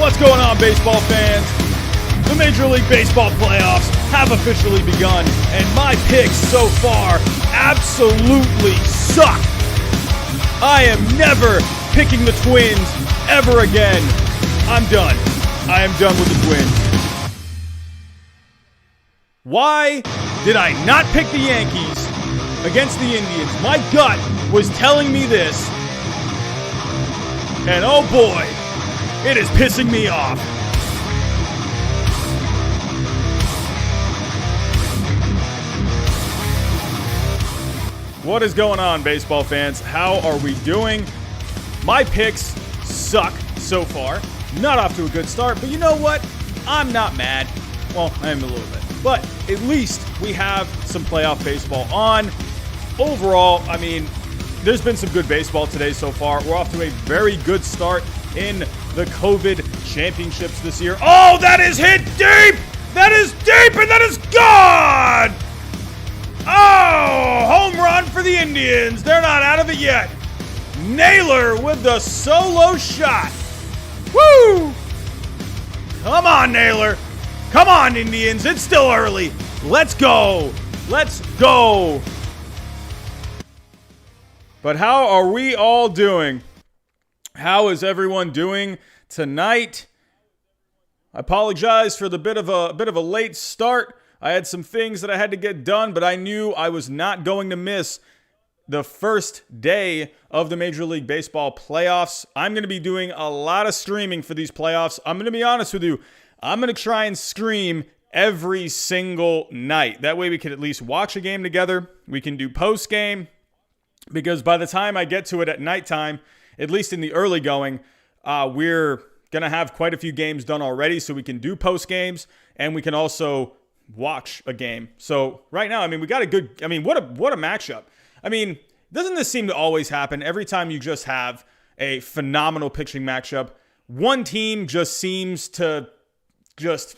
What's going on, baseball fans? The Major League Baseball playoffs have officially begun, and my picks so far absolutely suck. I am never picking the Twins ever again. I'm done. I am done with the Twins. Why did I not pick the Yankees against the Indians? My gut was telling me this, and oh boy, it is pissing me off. What is going on, baseball fans? How are we doing? My picks suck so far. Not off to a good start, but you know what? I'm not mad. Well, I am a little bit. But at least we have some playoff baseball on. Overall, I mean, there's been some good baseball today so far. We're off to a very good start in the COVID championships this year. Oh, that is hit deep! That is deep, and that is gone! Oh, home run for the Indians. They're not out of it yet. Naylor with the solo shot. Woo! Come on, Naylor. Come on, Indians. It's still early. Let's go. Let's go. But how are we all doing? How is everyone doing tonight? I apologize for the bit of a late start. I had some things that I had to get done, but I knew I was not going to miss the first day of the Major League Baseball playoffs. I'm going to be doing a lot of streaming for these playoffs. I'm going to be honest with you. I'm going to try and stream every single night. That way we can at least watch a game together. We can do post-game, because by the time I get to it at nighttime, at least in the early going, we're going to have quite a few games done already, so we can do post-games, and we can also watch a game. So right now, I mean, we got a good, I mean, what a matchup. I mean, doesn't this seem to always happen every time you just have a phenomenal pitching matchup? One team just seems to just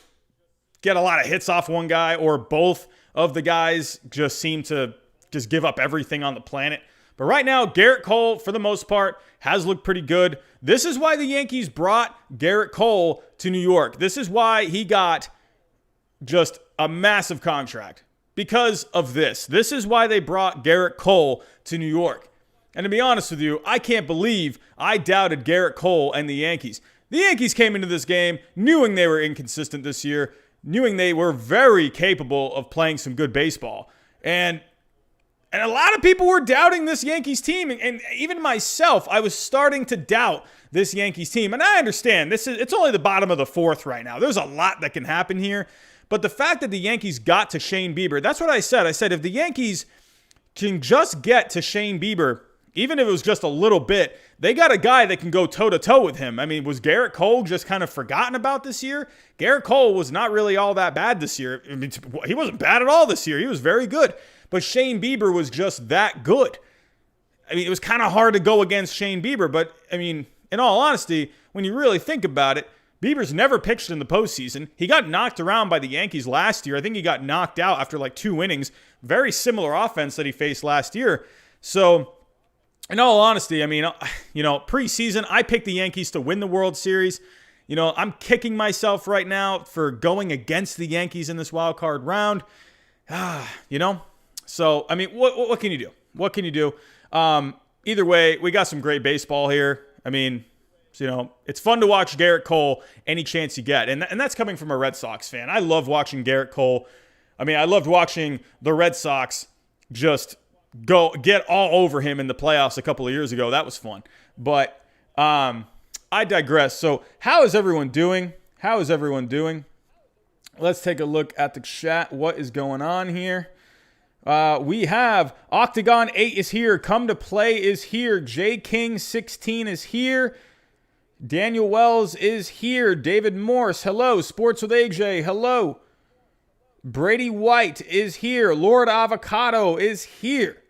get a lot of hits off one guy, or both of the guys just seem to just give up everything on the planet. But right now, Garrett Cole, for the most part, has looked pretty good. This is why the Yankees brought Garrett Cole to New York. This is why he got just a massive contract, because of this. This is why they brought Garrett Cole to New York. And to be honest with you, I can't believe I doubted Garrett Cole and the Yankees. The Yankees came into this game knowing they were inconsistent this year, knowing they were very capable of playing some good baseball. And a lot of people were doubting this Yankees team. And even myself, I was starting to doubt this Yankees team. And I understand, it's only the bottom of the fourth right now. There's a lot that can happen here. But the fact that the Yankees got to Shane Bieber, that's what I said. I said, if the Yankees can just get to Shane Bieber, even if it was just a little bit, they got a guy that can go toe-to-toe with him. I mean, was Garrett Cole just kind of forgotten about this year? Garrett Cole was not really all that bad this year. I mean, he wasn't bad at all this year. He was very good. But Shane Bieber was just that good. I mean, it was kind of hard to go against Shane Bieber. But, I mean, in all honesty, when you really think about it, Bieber's never pitched in the postseason. He got knocked around by the Yankees last year. I think he got knocked out after like 2 innings. Very similar offense that he faced last year. So, in all honesty, I mean, preseason, I picked the Yankees to win the World Series. You know, I'm kicking myself right now for going against the Yankees in this wild card round. So, I mean, what can you do? What can you do? Either way, we got some great baseball here. I mean, it's fun to watch Garrett Cole any chance you get. And that's coming from a Red Sox fan. I love watching Garrett Cole. I mean, I loved watching the Red Sox just go get all over him in the playoffs a couple of years ago. That was fun. But I digress. So how is everyone doing? Let's take a look at the chat. What is going on here? We have Octagon 8 is here. Come to Play is here. J King 16 is here. Daniel Wells is here. David Morse, hello. Sports with AJ, hello. Brady White is here. Lord Avocado is here.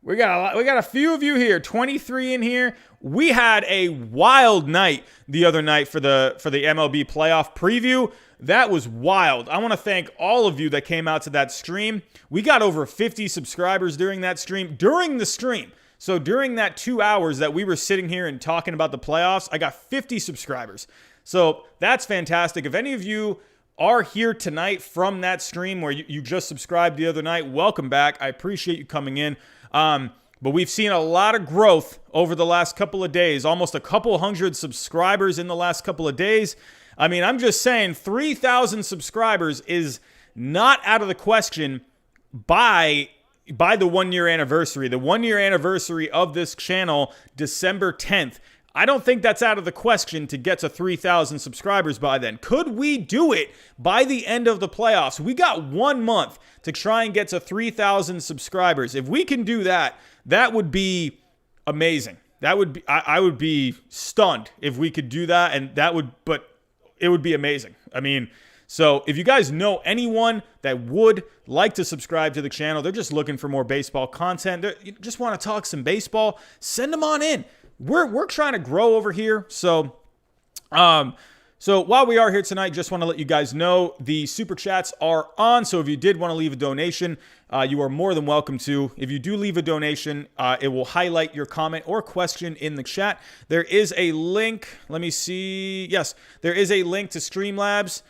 We got a few of you here. 23 in here. We had a wild night the other night for the MLB playoff preview. That was wild. I want to thank all of you that came out to that stream. We got over 50 subscribers during that stream. During the stream. So during that 2 hours that we were sitting here and talking about the playoffs, I got 50 subscribers. So that's fantastic. If any of you are here tonight from that stream where you just subscribed the other night, welcome back. I appreciate you coming in. But we've seen a lot of growth over the last couple of days, almost a couple hundred subscribers in the last couple of days. I mean, I'm just saying 3,000 subscribers is not out of the question by the 1 year anniversary. The 1 year anniversary of this channel, December 10th. I don't think that's out of the question to get to 3,000 subscribers by then. Could we do it by the end of the playoffs? We got 1 month to try and get to 3,000 subscribers. If we can do that, that would be amazing. That would be, I would be stunned if we could do that, and but it would be amazing. I mean, so if you guys know anyone that would like to subscribe to the channel, they're just looking for more baseball content, they just want to talk some baseball, send them on in. We're trying to grow over here. So while we are here tonight, just want to let you guys know the super chats are on. So if you did want to leave a donation, you are more than welcome to. If you do leave a donation, it will highlight your comment or question in the chat. There is a link. Let me see. Yes, there is a link to Streamlabs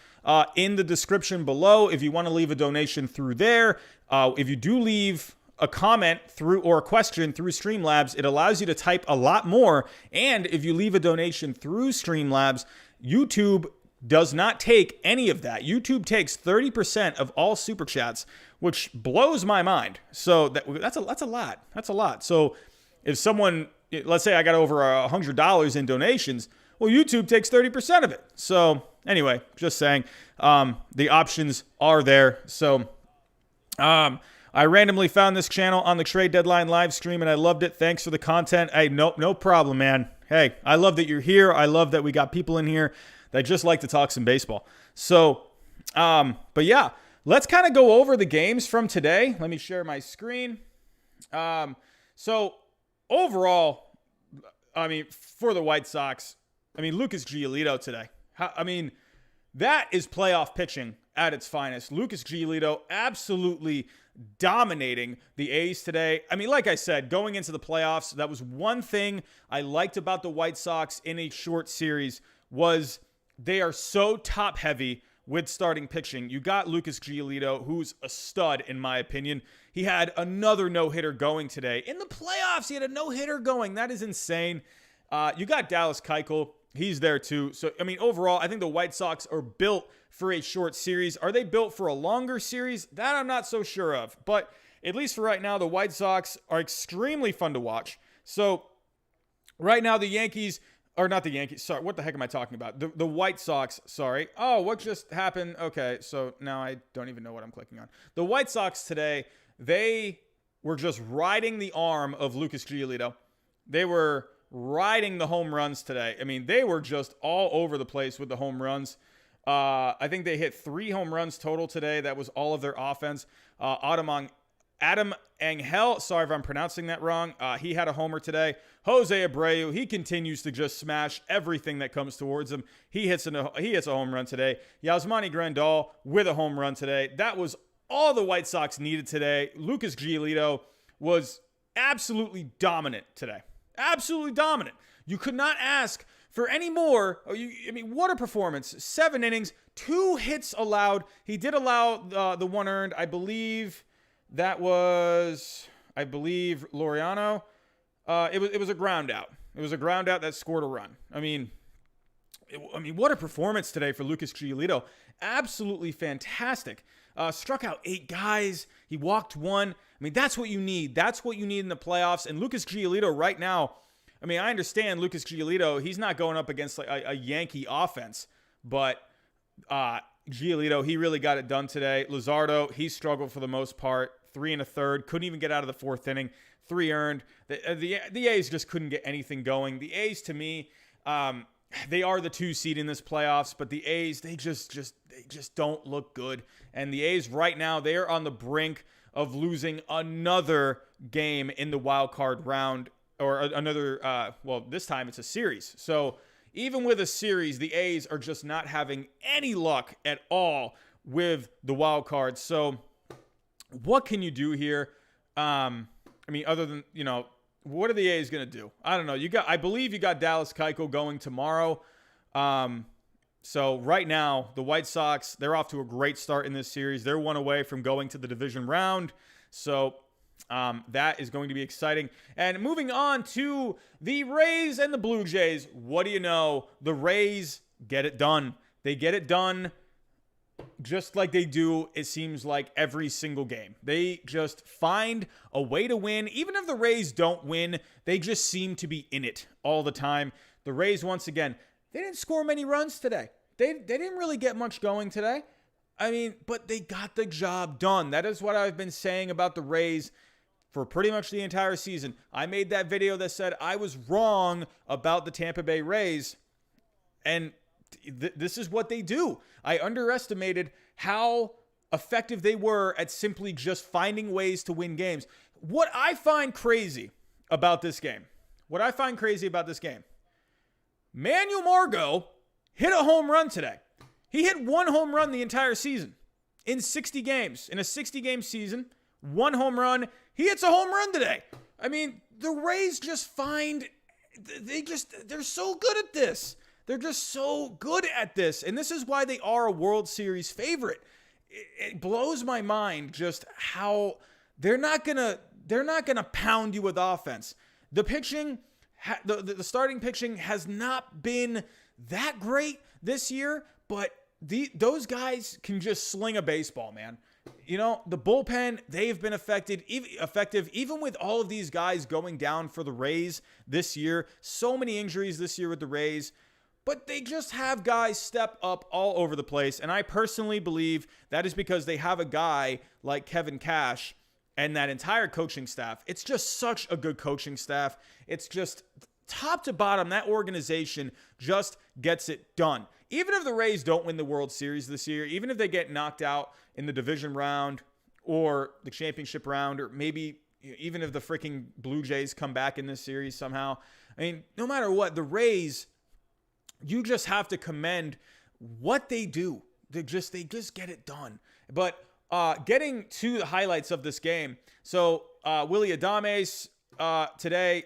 in the description below. If you want to leave a donation through there, if you do leave a comment through or a question through Streamlabs, it allows you to type a lot more. And if you leave a donation through Streamlabs, YouTube does not take any of that. YouTube takes 30% of all super chats, which blows my mind. So that's a lot. That's a lot. So if someone, let's say I got over $100 in donations, well, YouTube takes 30% of it. So anyway, just saying, the options are there. So, I randomly found this channel on the trade deadline live stream and I loved it. Thanks for the content. Hey, no problem, man. Hey, I love that you're here. I love that we got people in here that just like to talk some baseball. So, but yeah, let's kind of go over the games from today. Let me share my screen. So overall, I mean, for the White Sox, I mean, Lucas Giolito today. That is playoff pitching at its finest. Lucas Giolito absolutely dominating the A's today. I mean, like I said, going into the playoffs, that was one thing I liked about the White Sox in a short series was they are so top heavy with starting pitching. You got Lucas Giolito, who's a stud in my opinion. He had another no-hitter going today. In the playoffs, he had a no-hitter going. That is insane. You got Dallas Keuchel. He's there too. So, I mean, overall, I think the White Sox are built for a short series. Are they built for a longer series? That I'm not so sure of. But at least for right now, the White Sox are extremely fun to watch. So, right now, the Yankees, or not the Yankees, sorry, what the heck am I talking about? The White Sox, sorry. Oh, what just happened? Okay, so now I don't even know what I'm clicking on. The White Sox today, they were just riding the arm of Lucas Giolito. They were riding the home runs today. I mean, they were just all over the place with the home runs. I think they hit 3 home runs total today. That was all of their offense. Adam Angel, sorry if I'm pronouncing that wrong. He had a homer today. Jose Abreu, he continues to just smash everything that comes towards him. He hits a home run today. Yasmani Grandal with a home run today. That was all the White Sox needed today. Lucas Giolito was absolutely dominant today. Absolutely dominant. You could not ask for any more. I mean, what a performance. 7 innings, 2 hits allowed. He did allow the 1 earned. I believe that was, Laureano. It was a ground out. It was a ground out that scored a run. I mean, what a performance today for Lucas Giolito. Absolutely fantastic. Struck out 8 guys. He walked 1. I mean, that's what you need. That's what you need in the playoffs. And Lucas Giolito right now, I mean, I understand Lucas Giolito, he's not going up against like a Yankee offense, but Giolito, he really got it done today. Luzardo, he struggled for the most part. 3 1/3, couldn't even get out of the 4th inning. 3 earned. The A's just couldn't get anything going. The A's, to me, they are the 2 seed in this playoffs, but the A's, they just don't look good. And the A's right now, they are on the brink of losing another game in the wild card round, or another, this time it's a series. So even with a series, the A's are just not having any luck at all with the wild card. So what can you do here? I mean, other than, what are the A's going to do? I don't know. I believe you got Dallas Keuchel going tomorrow. So right now, the White Sox, they're off to a great start in this series. They're one away from going to the division round. So that is going to be exciting. And moving on to the Rays and the Blue Jays. What do you know? The Rays get it done. They get it done just like they do, it seems like, every single game. They just find a way to win. Even if the Rays don't win, they just seem to be in it all the time. The Rays, once again, they didn't score many runs today. They didn't really get much going today. I mean, but they got the job done. That is what I've been saying about the Rays for pretty much the entire season. I made that video that said I was wrong about the Tampa Bay Rays, and this is what they do. I underestimated how effective they were at simply just finding ways to win games. What I find crazy about this game, Manuel Margot hit a home run today. He hit one home run the entire season in 60 games. In a 60-game season, one home run. He hits a home run today. I mean, the Rays just they're so good at this. They're just so good at this. And this is why they are a World Series favorite. It blows my mind just how they're not gonna pound you with offense. The pitching, the starting pitching has not been that great this year, but those guys can just sling a baseball, man. You know, the bullpen, they've been effective even with all of these guys going down for the Rays this year. So many injuries this year with the Rays. But they just have guys step up all over the place. And I personally believe that is because they have a guy like Kevin Cash and that entire coaching staff. It's just such a good coaching staff. It's just top to bottom, that organization just gets it done. Even if the Rays don't win the World Series this year, even if they get knocked out in the division round or the championship round, or maybe even if the freaking Blue Jays come back in this series somehow, I mean, no matter what, the Rays, you just have to commend what they do. They just get it done. But getting to the highlights of this game. So Willy Adames today,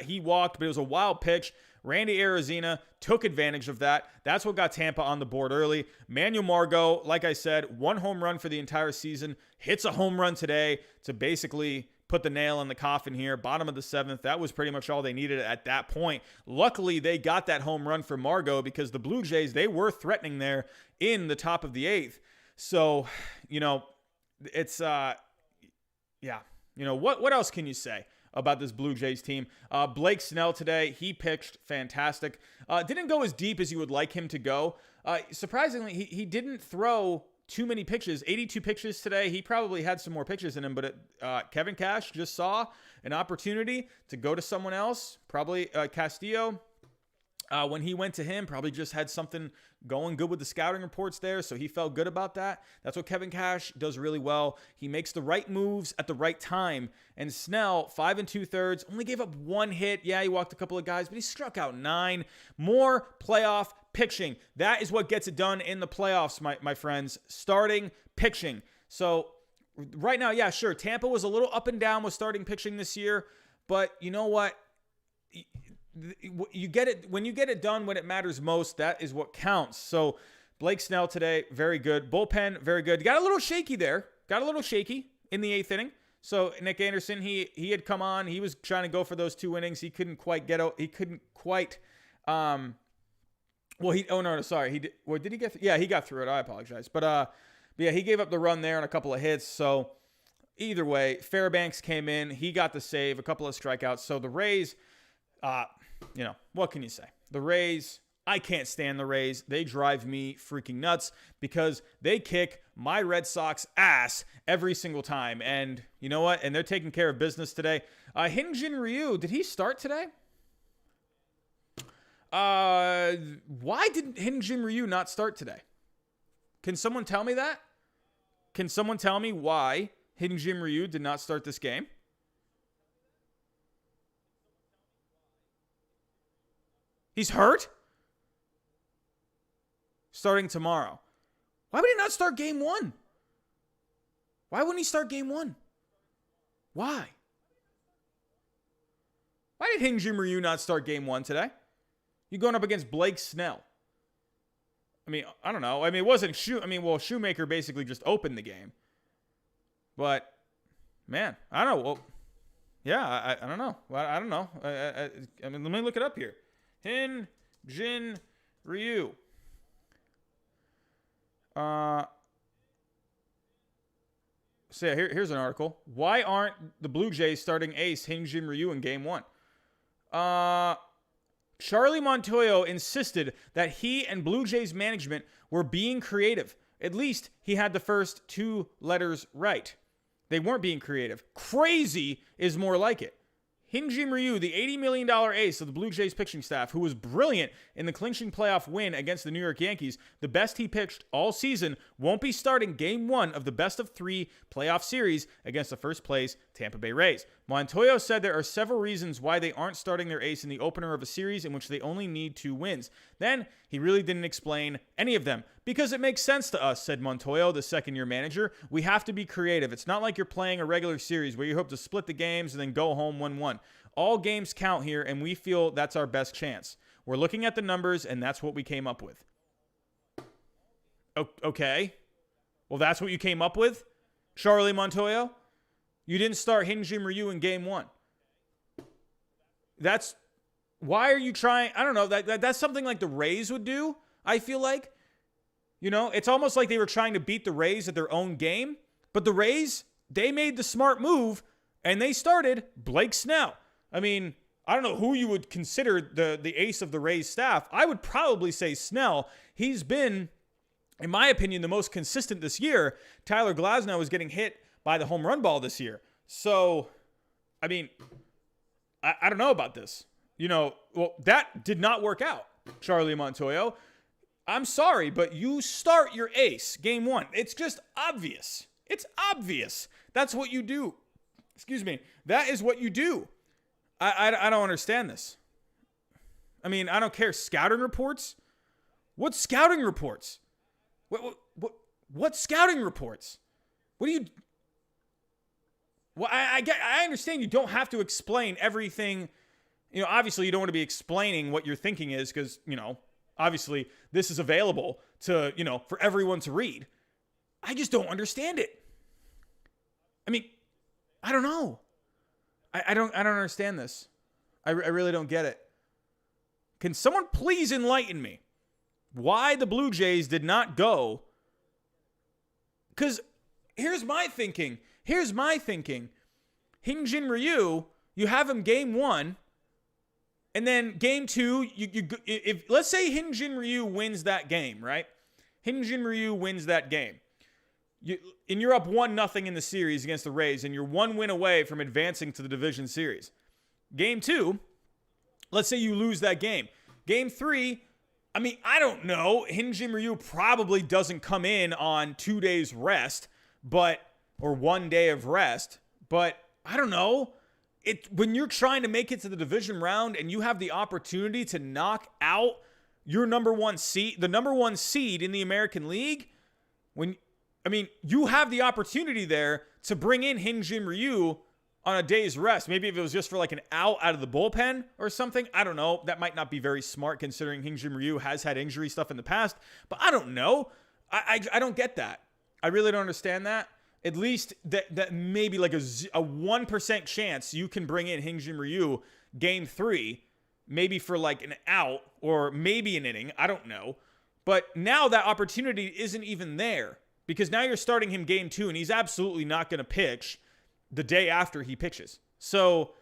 he walked, but it was a wild pitch. Randy Arozarena took advantage of that. That's what got Tampa on the board early. Manuel Margot, like I said, one home run for the entire season. Hits a home run today to basically put the nail in the coffin here. Bottom of the seventh. That was pretty much all they needed at that point. Luckily, they got that home run for Margot because the Blue Jays, they were threatening there in the top of the eighth. So, it's, what else can you say about this Blue Jays team? Blake Snell today, he pitched fantastic. Didn't go as deep as you would like him to go. Surprisingly, he didn't throw too many pitches, 82 pitches today. He probably had some more pitches in him, but Kevin Cash just saw an opportunity to go to someone else, probably Castillo. When he went to him, probably just had something going good with the scouting reports there, so he felt good about that. That's what Kevin Cash does really well. He makes the right moves at the right time. And Snell, 5 2/3, only gave up one hit. Yeah, he walked a couple of guys, but he struck out 9. More playoff pitching. That is what gets it done in the playoffs, my friends. Starting pitching. So right now, yeah, sure, Tampa was a little up and down with starting pitching this year, but you know what? You get it when you get it done when it matters most. That is what counts. So Blake Snell today, very good. Bullpen, very good. Got a little shaky there. Got a little shaky in the 8th inning. So Nick Anderson, he had come on. He was trying to go for those 2 innings. He couldn't quite get out. He couldn't quite. Sorry. He did. Well, did he get? Yeah, he got through it. I apologize. But yeah, he gave up the run there and a couple of hits. So either way, Fairbanks came in. He got the save. A couple of strikeouts. So the Rays. What can you say? The Rays, I can't stand the Rays. They drive me freaking nuts because they kick my Red Sox ass every single time. And you know what? And they're taking care of business today. Hyun-Jin Ryu, did he start today? Why did Hyun-Jin Ryu not start today? Can someone tell me that? Can someone tell me why Hyun-Jin Ryu did not start this game? He's hurt? Starting tomorrow. Why would he not start game 1? Why wouldn't he start game 1? Why? Why did Hyun-Jin Ryu not start game 1 today? You going up against Blake Snell. I mean, I don't know. I mean, it wasn't Shoemaker basically just opened the game. But, man, I don't know. Well, yeah, I don't know. I don't know. I mean, let me look it up here. Hyun-Jin Ryu. So yeah, here's an article. Why aren't the Blue Jays starting ace Hyun-Jin Ryu in game 1? Charlie Montoyo insisted that he and Blue Jays management were being creative. At least he had the first 2 letters right. They weren't being creative. Crazy is more like it. Hyun-Jin Ryu, the $80 million ace of the Blue Jays pitching staff, who was brilliant in the clinching playoff win against the New York Yankees, the best he pitched all season, won't be starting Game 1 of the best-of-3 playoff series against the first-place Tampa Bay Rays. Montoyo said there are several reasons why they aren't starting their ace in the opener of a series in which they only need 2 wins. Then, he really didn't explain any of them. Because it makes sense to us, said Montoyo, the second-year manager. We have to be creative. It's not like you're playing a regular series where you hope to split the games and then go home 1-1. All games count here, and we feel that's our best chance. We're looking at the numbers, and that's what we came up with. Okay. Well, that's what you came up with, Charlie Montoyo? You didn't start Hyun-Jin Ryu in game 1. That's... Why are you trying... I don't know. That's something like the Rays would do, I feel like. You know, it's almost like they were trying to beat the Rays at their own game. But the Rays, they made the smart move, and they started Blake Snell. I mean, I don't know who you would consider the ace of the Rays staff. I would probably say Snell. He's been, in my opinion, the most consistent this year. Tyler Glasnow is getting hit by the home run ball this year. So, I mean, I don't know about this. You know, well, that did not work out, Charlie Montoyo. I'm sorry, but you start your ace game 1. It's just obvious. It's obvious. That's what you do. Excuse me. That is what you do. I don't understand this. I mean, I don't care. Scouting reports? What scouting reports? What scouting reports? What do you... Well, I understand you don't have to explain everything. You know, obviously you don't want to be explaining what your thinking is because, you know, obviously this is available to, you know, for everyone to read. I just don't understand it. I mean, I don't know. I don't understand this. I really don't get it. Can someone please enlighten me why the Blue Jays did not go? Because here's my thinking. Hyun-Jin Ryu, you have him game 1, and then game 2, if let's say Hyun-Jin Ryu wins that game, right? Hyun-Jin Ryu wins that game. And you're up 1-0 in the series against the Rays, and you're 1 win away from advancing to the division series. Game 2, let's say you lose that game. Game 3, I mean, I don't know. Hyun-Jin Ryu probably doesn't come in on 2 days rest, or 1 day of rest, but I don't know. When you're trying to make it to the division round and you have the opportunity to knock out your number 1 seed, the number 1 seed in the American League, you have the opportunity there to bring in Hyun-Jin Ryu on a day's rest. Maybe if it was just for like an out of the bullpen or something. I don't know. That might not be very smart considering Hyun-Jin Ryu has had injury stuff in the past. But I don't know. I don't get that. I really don't understand that. At least that maybe like a 1% chance you can bring in Hyun-Jin Ryu game 3, maybe for like an out or maybe an inning. I don't know. But now that opportunity isn't even there. Because now you're starting him game 2, and he's absolutely not going to pitch the day after he pitches. So,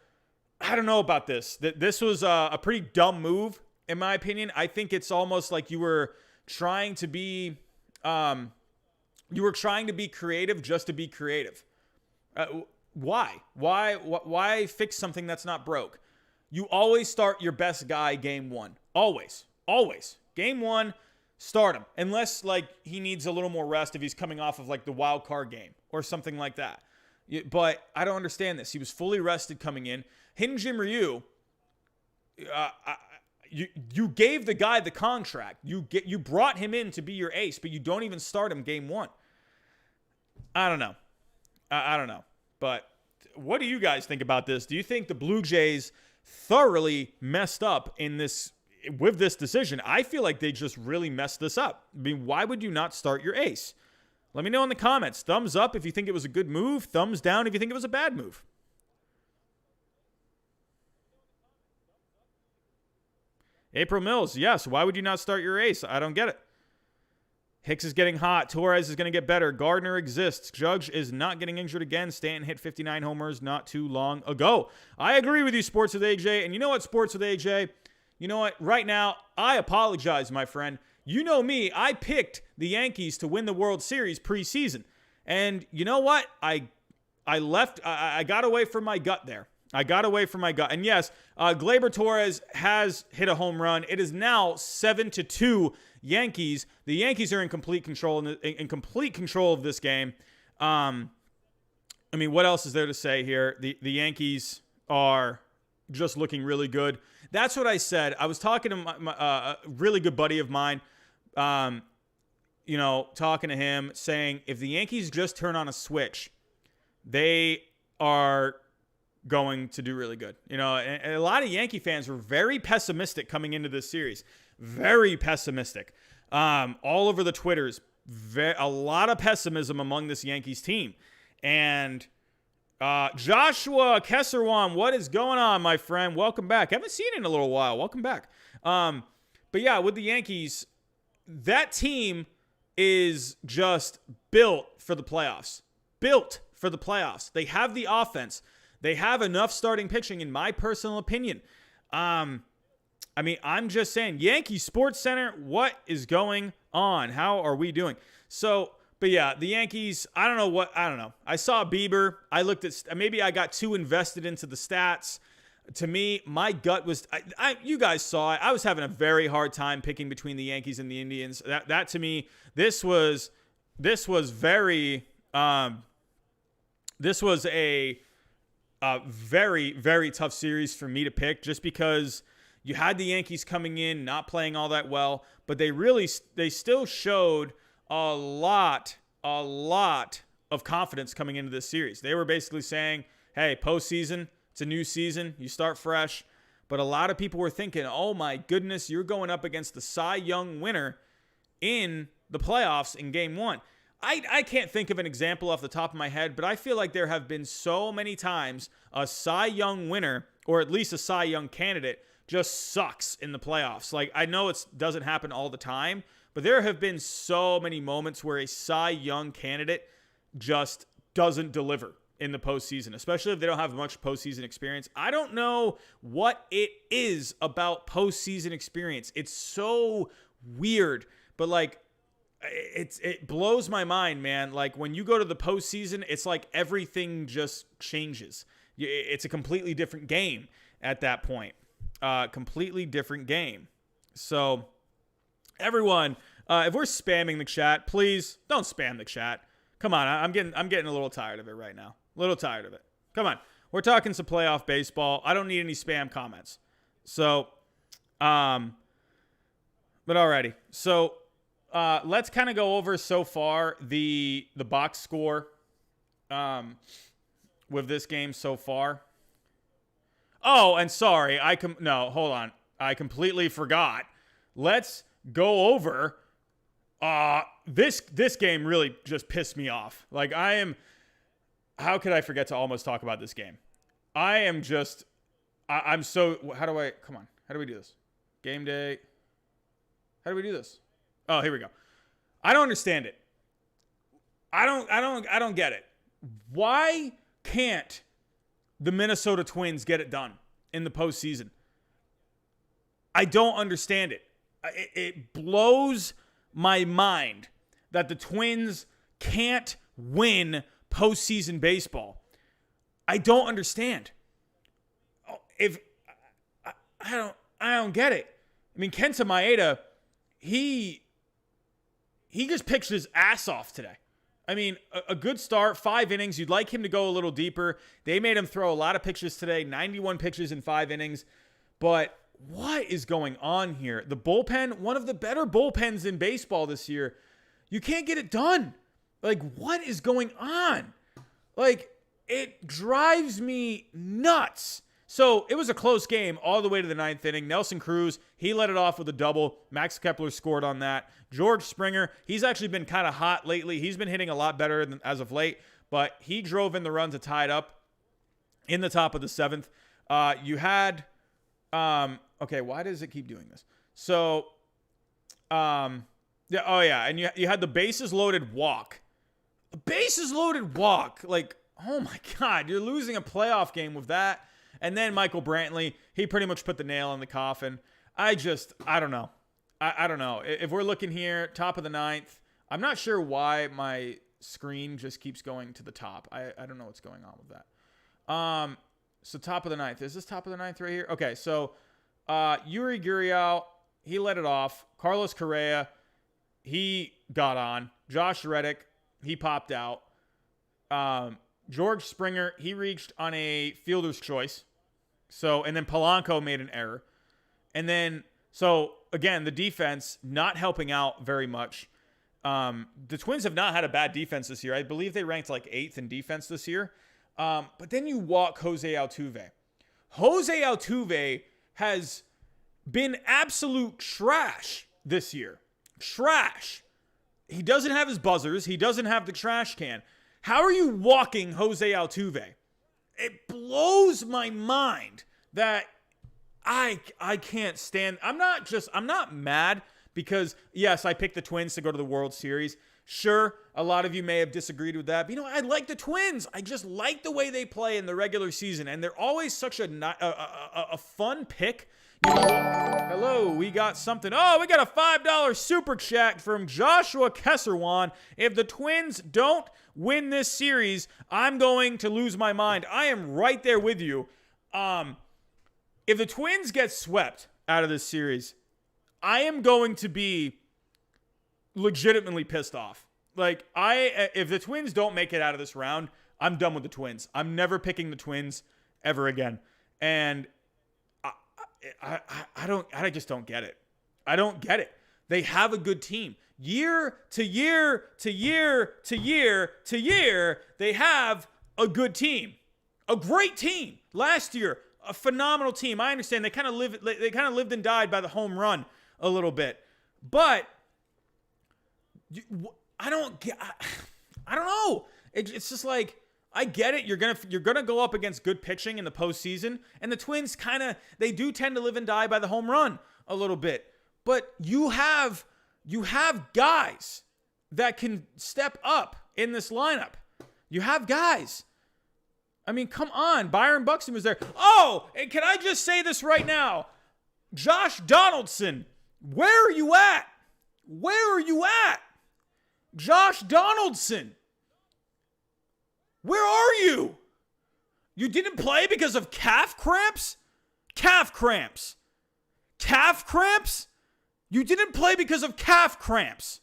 I don't know about this. This was a pretty dumb move, in my opinion. I think it's almost like you were trying to be creative just to be creative. Why? Why fix something that's not broke? You always start your best guy game 1. Always. Game 1. Start him. Unless, like, he needs a little more rest if he's coming off of, like, the wild card game or something like that. But I don't understand this. He was fully rested coming in. Hyun-Jin Ryu, you gave the guy the contract. You brought him in to be your ace, but you don't even start him game 1. I don't know. I don't know. But what do you guys think about this? Do you think the Blue Jays thoroughly messed up in this with this decision. I feel like they just really messed this up. I mean, why would you not start your ace? Let me know in the comments. Thumbs up if you think it was a good move. Thumbs down if you think it was a bad move. April Mills, yes. Why would you not start your ace? I don't get it. Hicks is getting hot. Torres is going to get better. Gardner exists. Judge is not getting injured again. Stanton hit 59 homers not too long ago. I agree with you, Sports with AJ. And you know what, Sports with AJ? You know what? Right now, I apologize, my friend. You know me. I picked the Yankees to win the World Series preseason. And you know what? I got away from my gut there. I got away from my gut. And yes, Gleyber Torres has hit a home run. It is now 7-2 Yankees. The Yankees are in complete control of this game. I mean, what else is there to say here? The Yankees are just looking really good. That's what I said. I was talking to a really good buddy of mine, talking to him, saying if the Yankees just turn on a switch, they are going to do really good. And a lot of Yankee fans were very pessimistic coming into this series. Very pessimistic. All over the Twitters, a lot of pessimism among this Yankees team. And Joshua Kesserwan, what is going on, my friend? Welcome back. Haven't seen you in a little while. Welcome back. But yeah, with the Yankees, that team is just built for the playoffs. Built for the playoffs. They have the offense. They have enough starting pitching, in my personal opinion. I'm just saying, Yankee Sports Center, what is going on? How are we doing? But yeah, the Yankees, I don't know. I saw Bieber. I looked at, maybe I got too invested into the stats. To me, my gut was, you guys saw it. I was having a very hard time picking between the Yankees and the Indians. That to me, this was a very, very tough series for me to pick, just because you had the Yankees coming in, not playing all that well, but they still showed a lot of confidence coming into this series. They were basically saying, hey, postseason, it's a new season, you start fresh. But a lot of people were thinking, oh my goodness, you're going up against the Cy Young winner in the playoffs in Game 1. I can't think of an example off the top of my head, but I feel like there have been so many times a Cy Young winner, or at least a Cy Young candidate, just sucks in the playoffs. Like, I know it doesn't happen all the time, but there have been so many moments where a Cy Young candidate just doesn't deliver in the postseason, especially if they don't have much postseason experience. I don't know what it is about postseason experience. It's so weird, but like, it blows my mind, man. Like, when you go to the postseason, it's like everything just changes. It's a completely different game at that point. Completely different game. So, everyone, if we're spamming the chat, please don't spam the chat. Come on, I'm getting a little tired of it right now. A little tired of it. Come on, we're talking some playoff baseball. I don't need any spam comments. So, but alrighty. So, let's kind of go over so far the box score with this game so far. Oh, and sorry, hold on. I completely forgot. Let's go over this game really just pissed me off. Like, how could I forget to almost talk about this game? I'm so, how do we do this? Game day. How do we do this? Oh, here we go. I don't understand it. I don't get it. Why can't the Minnesota Twins get it done in the postseason? I don't understand it. It blows my mind that the Twins can't win postseason baseball. I don't understand. I don't get it. I mean, Kenta Maeda, he just pitched his ass off today. I mean, a good start, 5 innings. You'd like him to go a little deeper. They made him throw a lot of pitches today, 91 pitches in 5 innings. But what is going on here? The bullpen, one of the better bullpens in baseball this year, you can't get it done. Like, what is going on? Like, it drives me nuts So it was a close game all the way to the ninth inning. Nelson Cruz, he led it off with a double. Max Kepler scored on that. George Springer, he's actually been kind of hot lately. He's been hitting a lot better than as of late, but he drove in the run to tie it up in the top of the seventh. You had, okay, why does it keep doing this? So, and you had the bases loaded walk. A bases loaded walk. Like, oh my God, you're losing a playoff game with that. And then Michael Brantley, he pretty much put the nail in the coffin. I don't know. I don't know. If we're looking here, top of the ninth, I'm not sure why my screen just keeps going to the top. I don't know what's going on with that. So top of the ninth. Is this top of the ninth right here? Okay, so Yuri Gurriel, he led it off. Carlos Correa, he got on. Josh Reddick, he popped out. George Springer, he reached on a fielder's choice. And then Polanco made an error. And then, so again, the defense not helping out very much. The Twins have not had a bad defense this year. I believe they ranked like 8th in defense this year. But then you walk Jose Altuve. Jose Altuve has been absolute trash this year. Trash. He doesn't have his buzzers. He doesn't have the trash can. How are you walking Jose Altuve? It blows my mind that I can't stand. I'm not mad because, yes, I picked the Twins to go to the World Series. Sure, a lot of you may have disagreed with that. But, I like the Twins. I just like the way they play in the regular season. And they're always such a fun pick. Hello, we got something. Oh, we got a $5 super chat from Joshua Kesserwan. If the Twins don't win this series, I'm going to lose my mind. I am right there with you. If the Twins get swept out of this series, I am going to be legitimately pissed off. Like, if the Twins don't make it out of this round, I'm done with the Twins. I'm never picking the Twins ever again. And I just don't get it. I don't get it. They have a good team. Year to year to year to year to year, they have a good team. A great team. Last year, a phenomenal team. I understand they kind of lived and died by the home run a little bit. But I don't know. It's just like, I get it. You're gonna go up against good pitching in the postseason, and the Twins they do tend to live and die by the home run a little bit. But you have guys that can step up in this lineup. You have guys. I mean, come on. Byron Buxton was there. Oh, and can I just say this right now? Josh Donaldson, where are you at? Where are you at? Josh Donaldson. Where are you? You didn't play because of calf cramps? Calf cramps. Calf cramps? You didn't play because of calf cramps.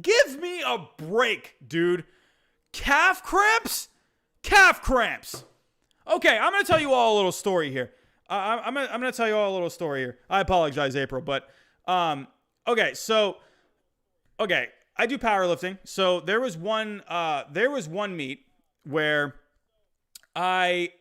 Give me a break, dude. Calf cramps? Calf cramps. Okay, I'm going to tell you all a little story here. I'm going to tell you all a little story here. I apologize, April, but okay, I do powerlifting. So there was one meet where it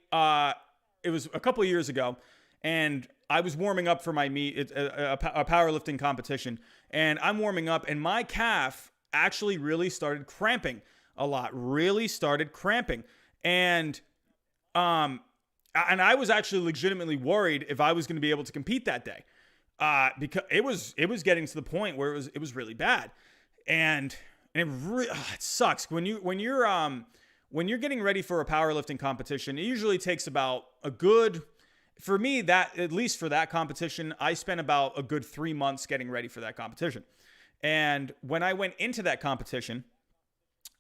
was a couple of years ago, and I was warming up for my meet, a powerlifting competition, and I'm warming up, and my calf actually really started cramping a lot, and I was actually legitimately worried if I was going to be able to compete that day, because it was getting to the point where it was really bad, and it sucks when you're getting ready for a powerlifting competition. It usually takes about for me, that at least for that competition, I spent about a good 3 months getting ready for that competition. And when I went into that competition,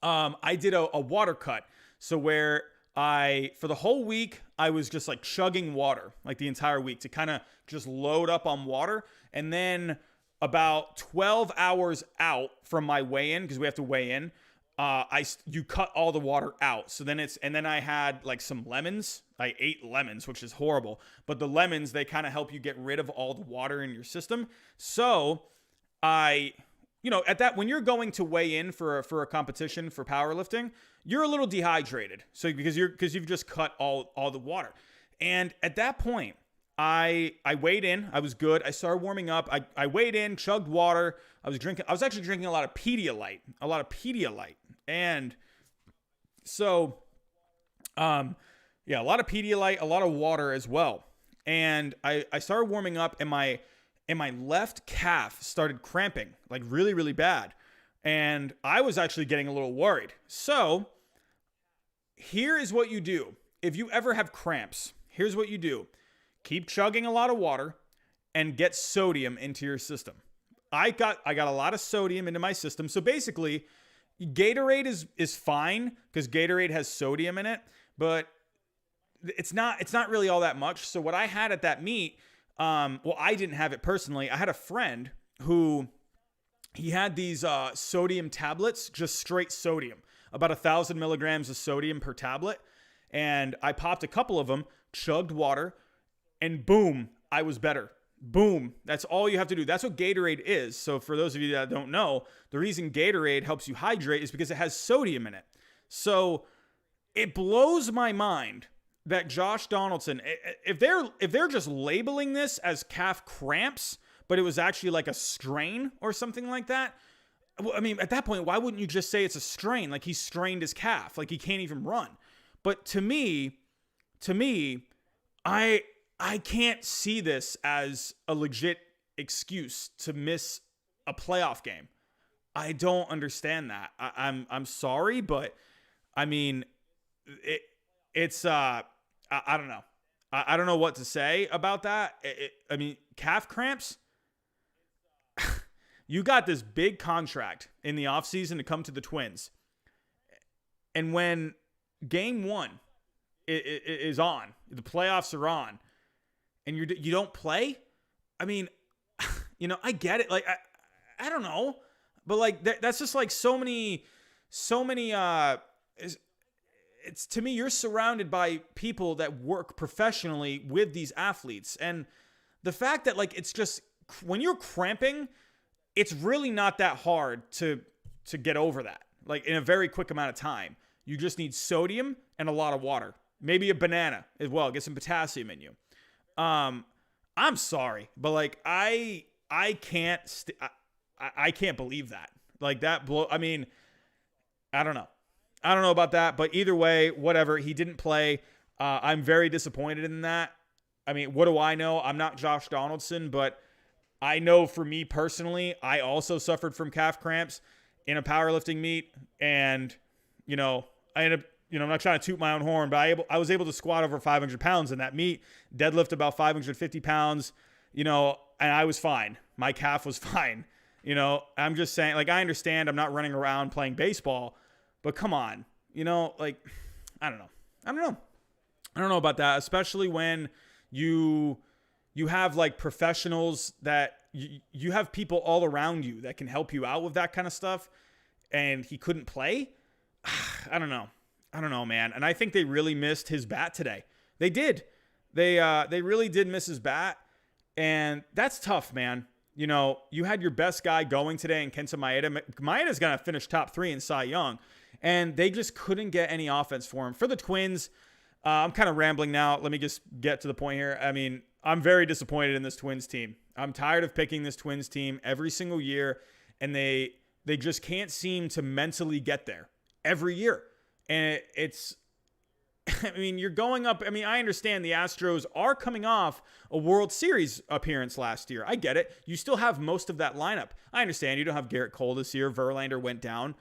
I did a water cut. So where for the whole week, I was just like chugging water, like the entire week, to kind of just load up on water. And then about 12 hours out from my weigh-in, because we have to weigh in, you cut all the water out. So then then I had like some lemons. I ate lemons, which is horrible. But the lemons, they kind of help you get rid of all the water in your system. So at that, when you're going to weigh in for a competition for powerlifting, you're a little dehydrated. So because you've just cut all the water. And at that point, I weighed in. I was good. I started warming up. I weighed in, chugged water. I was actually drinking a lot of Pedialyte. And so, yeah, a lot of Pedialyte, a lot of water as well. And I started warming up, and my left calf started cramping, like really, really bad. And I was actually getting a little worried. So here is what you do. If you ever have cramps, here's what you do. Keep chugging a lot of water and get sodium into your system. I got a lot of sodium into my system. So basically, Gatorade is fine because Gatorade has sodium in it, but it's not really all that much. So what I had at that meet, well, I didn't have it personally. I had a friend who he had these sodium tablets, just straight sodium, about 1,000 milligrams of sodium per tablet. And I popped a couple of them, chugged water, and boom, I was better. Boom. That's all you have to do. That's what Gatorade is. So for those of you that don't know, the reason Gatorade helps you hydrate is because it has sodium in it. So it blows my mind that Josh Donaldson, if they're just labeling this as calf cramps, but it was actually like a strain or something like that. I mean, at that point, why wouldn't you just say it's a strain? Like he strained his calf, like he can't even run. But to me, I can't see this as a legit excuse to miss a playoff game. I don't understand that. I'm sorry, but I mean, it's I don't know. I don't know what to say about that. I mean, calf cramps. You got this big contract in the offseason to come to the Twins. And when game one is on, the playoffs are on, and you don't play, I mean, I get it. Like, I don't know. But, like, that's just, like, so many, it's to me, you're surrounded by people that work professionally with these athletes. And the fact that, like, it's just, when you're cramping, it's really not that hard to get over that, like, in a very quick amount of time. You just need sodium and a lot of water. Maybe a banana as well. Get some potassium in you. I'm sorry, but, like, I can't I can't believe that. Like, that I mean, I don't know. I don't know about that, but either way, whatever. He didn't play. I'm very disappointed in that. I mean, what do I know? I'm not Josh Donaldson, but I know for me personally, I also suffered from calf cramps in a powerlifting meet. And, I ended up, I'm not trying to toot my own horn, but I was able to squat over 500 pounds in that meet, deadlift about 550 pounds, and I was fine. My calf was fine. I'm just saying, like, I understand I'm not running around playing baseball, but come on, like, I don't know. I don't know about that, especially when you have, like, professionals that you have people all around you that can help you out with that kind of stuff, and he couldn't play. I don't know, man. And I think they really missed his bat today. They did. They really did miss his bat, and that's tough, man. You had your best guy going today in Kenta Maeda. Maeda's going to finish top 3 in Cy Young, and they just couldn't get any offense for him. For the Twins, I'm kind of rambling now. Let me just get to the point here. I mean, I'm very disappointed in this Twins team. I'm tired of picking this Twins team every single year, and they just can't seem to mentally get there every year. And I mean, you're going up. I mean, I understand the Astros are coming off a World Series appearance last year. I get it. You still have most of that lineup. I understand you don't have Garrett Cole this year. Verlander went down.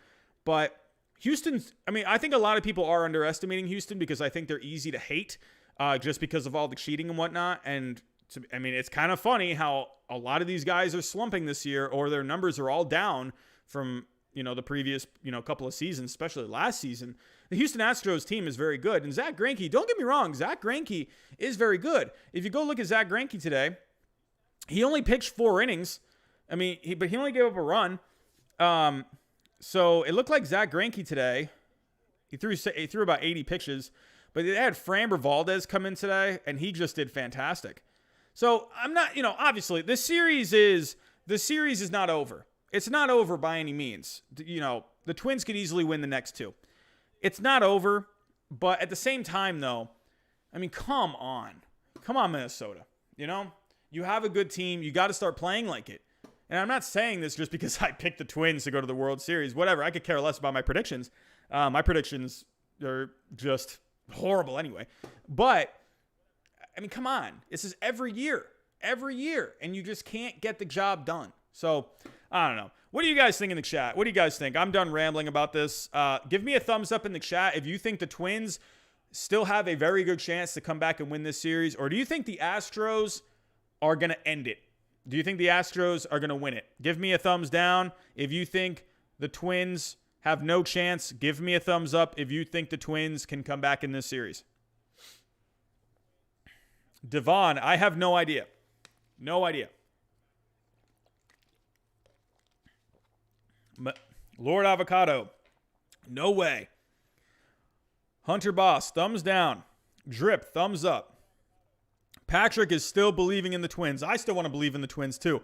But Houston's, I mean, I think a lot of people are underestimating Houston because I think they're easy to hate just because of all the cheating and whatnot. And I mean, it's kind of funny how a lot of these guys are slumping this year, or their numbers are all down from, the previous, couple of seasons, especially last season. The Houston Astros team is very good. And Zach Greinke, don't get me wrong, Zach Greinke is very good. If you go look at Zach Greinke today, he only pitched 4 innings. I mean, but he only gave up a run. So it looked like Zach Greinke today, he threw about 80 pitches, but they had Framber Valdez come in today, and he just did fantastic. So I'm not, obviously the series is not over. It's not over by any means. The Twins could easily win the next 2. It's not over, but at the same time, though, I mean, come on. Come on, Minnesota. You know, you have a good team. You got to start playing like it. And I'm not saying this just because I picked the Twins to go to the World Series. Whatever. I could care less about my predictions. My predictions are just horrible anyway. But, I mean, come on. This is every year. Every year. And you just can't get the job done. So, I don't know. What do you guys think in the chat? What do you guys think? I'm done rambling about this. Give me a thumbs up in the chat if you think the Twins still have a very good chance to come back and win this series. Or do you think the Astros are going to end it? Do you think the Astros are going to win it? Give me a thumbs down if you think the Twins have no chance. Give me a thumbs up if you think the Twins can come back in this series. Devon, I have no idea. No idea. Lord Avocado, no way. Hunter Boss, thumbs down. Drip, thumbs up. Patrick is still believing in the Twins. I still want to believe in the Twins too.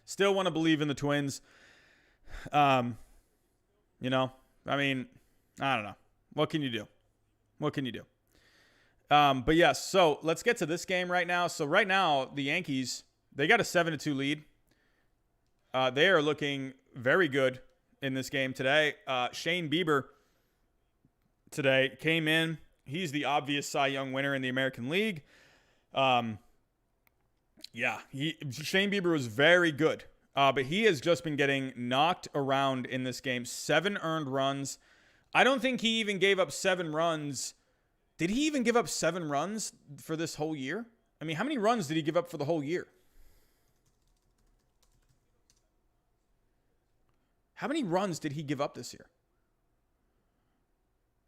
Still want to believe in the Twins. You know, I mean, I don't know. What can you do? What can you do? But yes, so let's get to this game right now. So right now, the Yankees, they got a 7-2 lead. They are looking very good in this game today. Shane Bieber today came in. He's the obvious Cy Young winner in the American League. Shane Bieber was very good. But he has just been getting knocked around in this game. 7 earned runs. I don't think he even gave up 7 runs. Did he even give up 7 runs for this whole year? I mean, how many runs did he give up for the whole year? How many runs did he give up this year?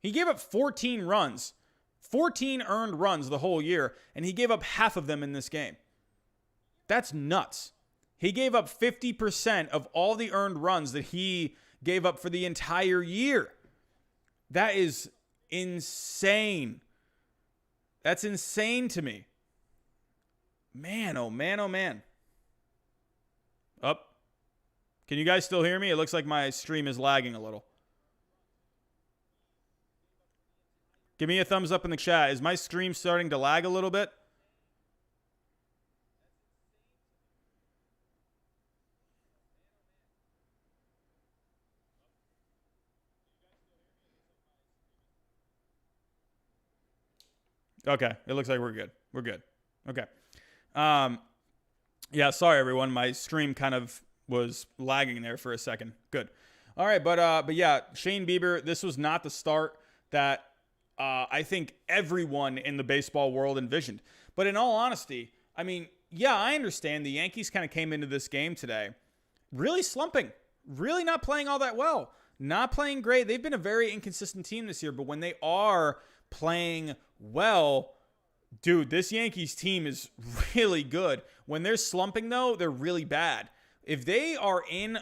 He gave up 14 runs. 14 earned runs the whole year, and he gave up half of them in this game. That's nuts. He gave up 50% of all the earned runs that he gave up for the entire year. That is insane. That's insane to me. Man, oh man, oh man. Up. Can you guys still hear me? It looks like my stream is lagging a little. Give me a thumbs up in the chat. Is my stream starting to lag a little bit? Okay, it looks like we're good. We're good. Okay. Yeah, sorry everyone. My stream kind of was lagging there for a second. Good. All right, but yeah, Shane Bieber, this was not the start that I think everyone in the baseball world envisioned. But in all honesty, I mean, yeah, I understand the Yankees kind of came into this game today really slumping, really not playing all that well, not playing great. They've been a very inconsistent team this year, but when they are playing well, dude, this Yankees team is really good. When they're slumping, though, they're really bad. If they are in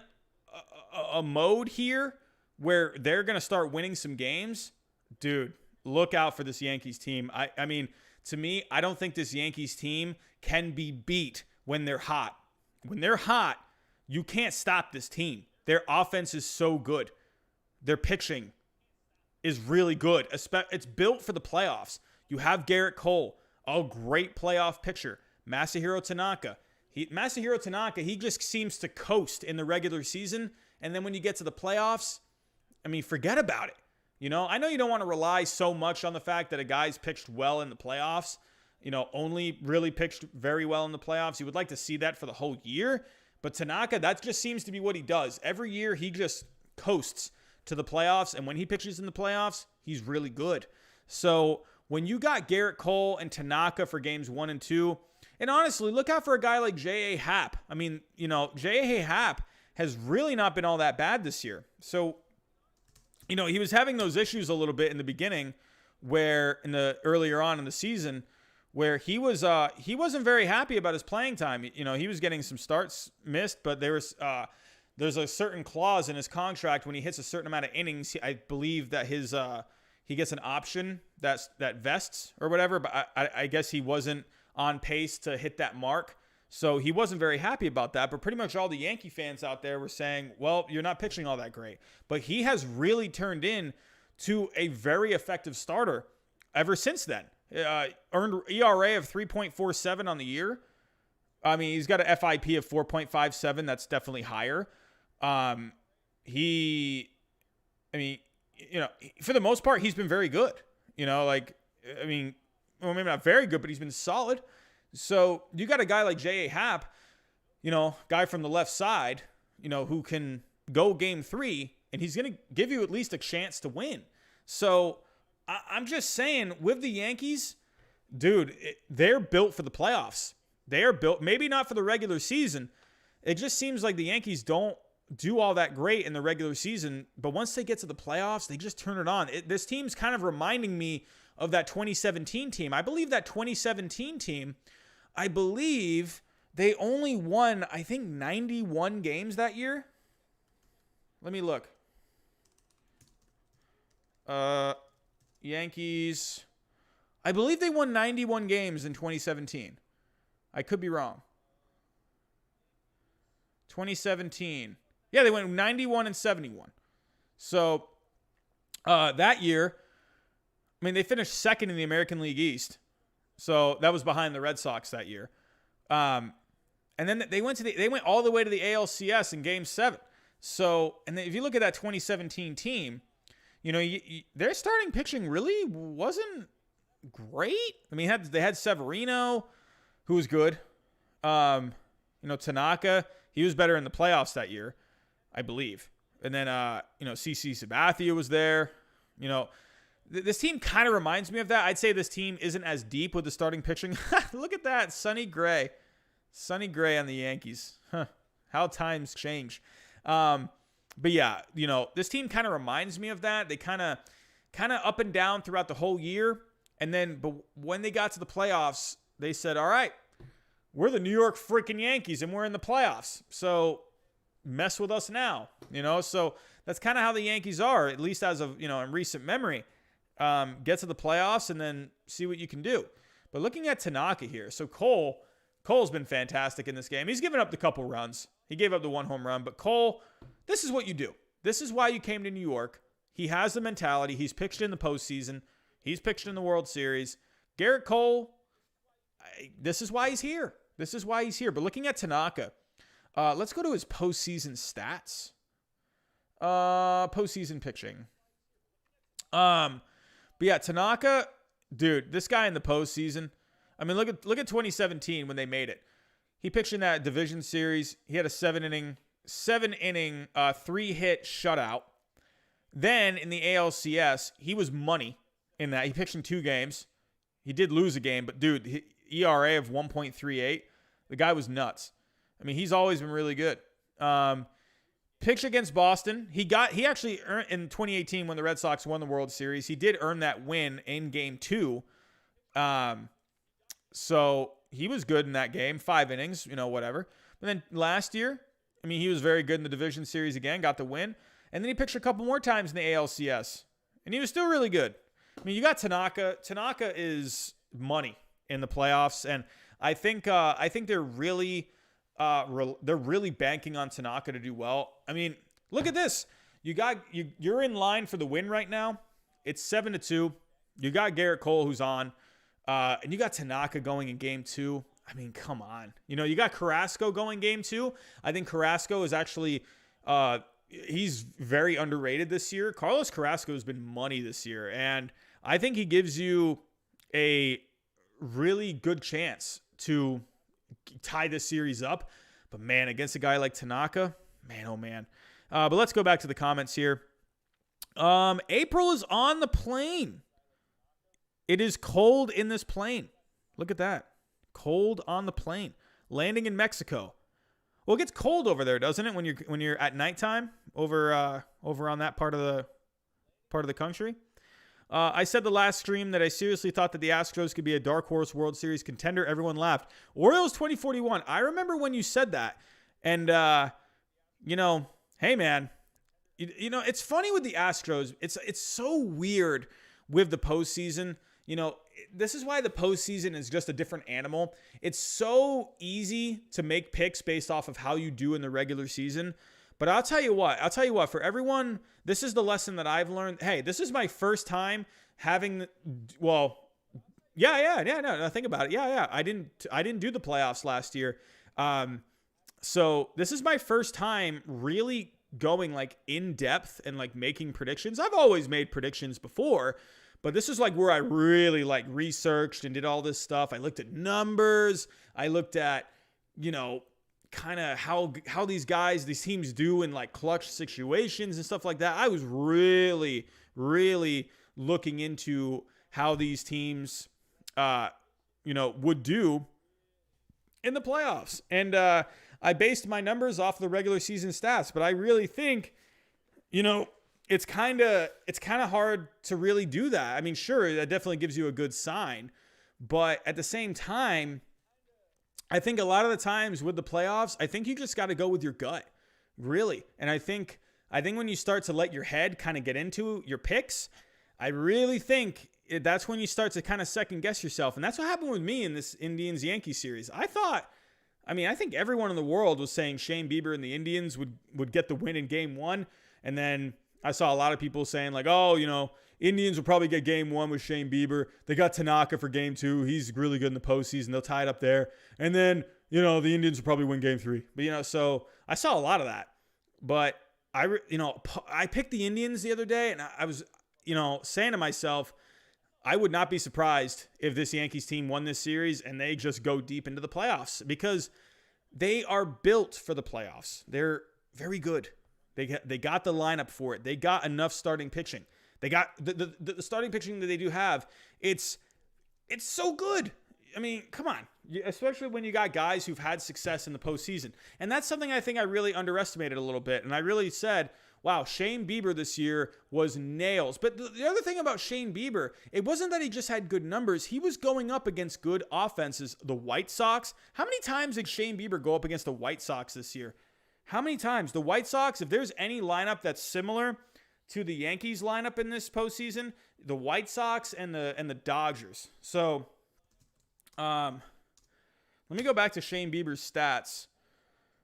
a mode here where they're going to start winning some games, dude, look out for this Yankees team. I mean, to me, I don't think this Yankees team can be beat when they're hot. When they're hot, you can't stop this team. Their offense is so good. Their pitching is really good. It's built for the playoffs. You have Garrett Cole, a great playoff pitcher. Masahiro Tanaka. Masahiro Tanaka, he just seems to coast in the regular season. And then when you get to the playoffs, I mean, forget about it. You know, I know you don't want to rely so much on the fact that a guy's pitched well in the playoffs, you know, only really pitched very well in the playoffs. You would like to see that for the whole year. But Tanaka, that just seems to be what he does. Every year he just coasts to the playoffs. And when he pitches in the playoffs, he's really good. So when you got Garrett Cole and Tanaka for games 1 and 2, and honestly, look out for a guy like J.A. Happ. I mean, you know, J.A. Happ has really not been all that bad this year. So, you know, he was having those issues a little bit in the beginning where earlier on in the season where he wasn't very happy about his playing time. You know, he was getting some starts missed, but there's a certain clause in his contract when he hits a certain amount of innings. I believe that he gets an option that vests or whatever, but I guess he wasn't on pace to hit that mark. So he wasn't very happy about that, but pretty much all the Yankee fans out there were saying, well, you're not pitching all that great. But he has really turned in to a very effective starter ever since then. Earned ERA of 3.47 on the year. I mean, he's got an FIP of 4.57. That's definitely higher. I mean, for the most part, he's been very good. Well, maybe not very good, but he's been solid. So you got a guy like J.A. Happ, guy from the left side, who can go game 3, and he's going to give you at least a chance to win. So I'm just saying, with the Yankees, dude, they're built for the playoffs. They are built, maybe not for the regular season. It just seems like the Yankees don't do all that great in the regular season, but once they get to the playoffs, they just turn it on. This team's kind of reminding me of that 2017 team. I believe that 2017 team, they only won, 91 games that year. Let me look. Yankees. I believe they won 91 games in 2017. I could be wrong. 2017. Yeah, they went 91 and 71. So that year, they finished second in the American League East. So that was behind the Red Sox that year. And then they went all the way to the ALCS in Game 7. So, and then if you look at that 2017 team, their starting pitching really wasn't great. They had Severino, who was good. Tanaka, he was better in the playoffs that year, I believe. And then, CC Sabathia was there. This team kind of reminds me of that. I'd say this team isn't as deep with the starting pitching. Look at that, Sonny Gray. Sonny Gray on the Yankees. How times change. But yeah, this team kind of reminds me of that. They kind of up and down throughout the whole year. And then, but when they got to the playoffs, they said, all right, we're the New York freaking Yankees and we're in the playoffs. So mess with us now, So that's kind of how the Yankees are, at least as of, in recent memory. Get to the playoffs and then see what you can do. But looking at Tanaka here, so Cole's been fantastic in this game. He's given up the couple runs. He gave up the one home run. But Cole, this is what you do. This is why you came to New York. He has the mentality. He's pitched in the postseason. He's pitched in the World Series. Garrett Cole, this is why he's here. This is why he's here. But looking at Tanaka, let's go to his postseason stats. Postseason pitching. But yeah, Tanaka, dude, this guy in the postseason. Look at 2017 when they made it. He pitched in that division series. He had a 7-inning, 3-hit shutout. Then in the ALCS, he was money in that. He pitched in 2 games. He did lose a game, but dude, ERA of 1.38. The guy was nuts. He's always been really good. Pitched against Boston. He actually earned in 2018 when the Red Sox won the World Series. He did earn that win in Game 2. So he was good in that game. 5 innings, whatever. But then last year, he was very good in the division series again, got the win. And then he pitched a couple more times in the ALCS. And he was still really good. You got Tanaka. Tanaka is money in the playoffs. And I think they're really banking on Tanaka to do well. Look at this. You're in line for the win right now. It's 7-2. You got Garrett Cole who's on. And you got Tanaka going in Game 2. Come on. You got Carrasco going Game 2. I think Carrasco is actually he's very underrated this year. Carlos Carrasco has been money this year. And I think he gives you a really good chance to tie this series up. But man, against a guy like Tanaka, man, oh man. But let's go back to the comments here. April is on the plane. It is cold in this plane. Look at that. Cold on the plane. Landing in Mexico. Well, it gets cold over there, doesn't it? When you're at nighttime over on that part of the country. I said the last stream that I seriously thought that the Astros could be a dark horse World Series contender. Everyone laughed. Orioles 2041. I remember when you said that. And, hey, man. It's funny with the Astros. It's so weird with the postseason. This is why the postseason is just a different animal. It's so easy to make picks based off of how you do in the regular season. But I'll tell you what, for everyone, this is the lesson that I've learned. Hey, this is my first time having, No, think about it. Yeah. I didn't do the playoffs last year. So this is my first time really going like in depth and like making predictions. I've always made predictions before, but this is like where I really like researched and did all this stuff. I looked at numbers. I looked at, kind of how these teams do in like clutch situations and stuff like that. I was really, really looking into how these teams, would do in the playoffs. And I based my numbers off the regular season stats, but I really think, it's kind of hard to really do that. I mean, sure, that definitely gives you a good sign, but at the same time, I think a lot of the times with the playoffs, I think you just got to go with your gut, really. And I think when you start to let your head kind of get into your picks, I really think that's when you start to kind of second guess yourself. And that's what happened with me in this Indians-Yankees series. I think everyone in the world was saying Shane Bieber and the Indians would get the win in game one. And then I saw a lot of people saying like, Indians will probably get game one with Shane Bieber. They got Tanaka for game two. He's really good in the postseason. They'll tie it up there. And then, the Indians will probably win game three. But, so I saw a lot of that. But I picked the Indians the other day, and I was, saying to myself, I would not be surprised if this Yankees team won this series and they just go deep into the playoffs because they are built for the playoffs. They're very good. They got the lineup for it. They got enough starting pitching. They got the starting pitching that they do have. It's so good. I mean, come on. Especially when you got guys who've had success in the postseason. And that's something I think I really underestimated a little bit. And I really said, wow, Shane Bieber this year was nails. But the other thing about Shane Bieber, it wasn't that he just had good numbers. He was going up against good offenses. The White Sox. How many times did Shane Bieber go up against the White Sox this year? How many times? The White Sox, if there's any lineup that's similar to the Yankees lineup in this postseason, the White Sox and the Dodgers. So, let me go back to Shane Bieber's stats.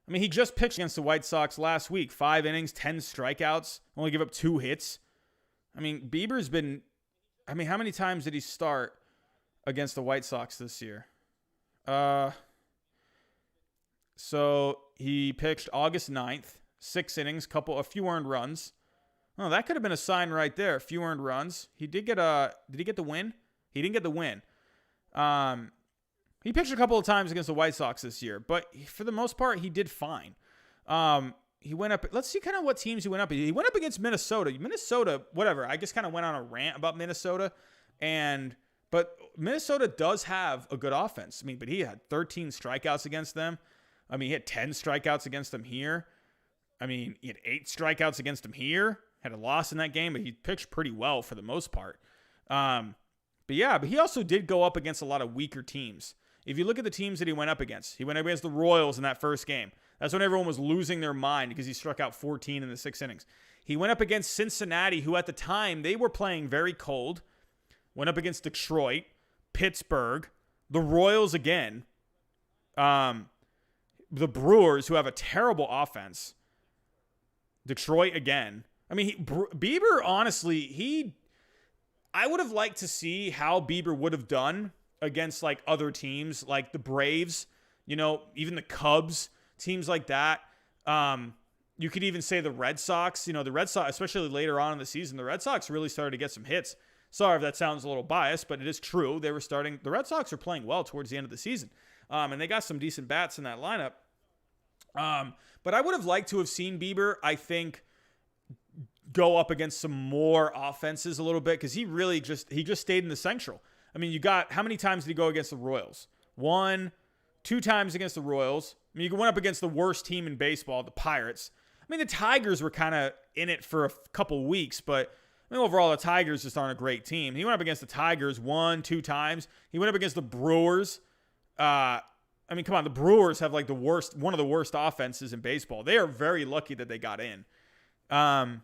I mean, he just pitched against the White Sox last week. 5 innings, 10 strikeouts, only give up 2 hits. I mean, Bieber's been... how many times did he start against the White Sox this year? So he pitched August 9th, 6 innings, a few earned runs. Oh, that could have been a sign right there. A few earned runs. He did get did he get the win? He didn't get the win. He pitched a couple of times against the White Sox this year, but for the most part, he did fine. He went up. Let's see kind of what teams he went up. He went up against Minnesota. Minnesota, whatever. I just kind of went on a rant about Minnesota, but Minnesota does have a good offense. I mean, but he had 13 strikeouts against them. I mean, he had 10 strikeouts against them here. I mean, he had 8 strikeouts against them here. Had a loss in that game, but he pitched pretty well for the most part. But he also did go up against a lot of weaker teams. If you look at the teams that he went up against the Royals in that first game. That's when everyone was losing their mind because he struck out 14 in the 6 innings. He went up against Cincinnati, who at the time, they were playing very cold. Went up against Detroit, Pittsburgh, the Royals again, the Brewers, who have a terrible offense, Detroit again. I mean, Bieber, honestly, I would have liked to see how Bieber would have done against like other teams, like the Braves, even the Cubs, teams like that. You could even say the Red Sox, the Red Sox, especially later on in the season, the Red Sox really started to get some hits. Sorry if that sounds a little biased, but it is true. The Red Sox are playing well towards the end of the season. And they got some decent bats in that lineup. But I would have liked to have seen Bieber, I think, go up against some more offenses a little bit because he just stayed in the Central. I mean, how many times did he go against the Royals? 1, 2 times against the Royals. I mean, you went up against the worst team in baseball, the Pirates. I mean, the Tigers were kind of in it for a couple weeks, but overall, the Tigers just aren't a great team. He went up against the Tigers 1, 2 times. He went up against the Brewers. Come on, the Brewers have like one of the worst offenses in baseball. They are very lucky that they got in. Bieber,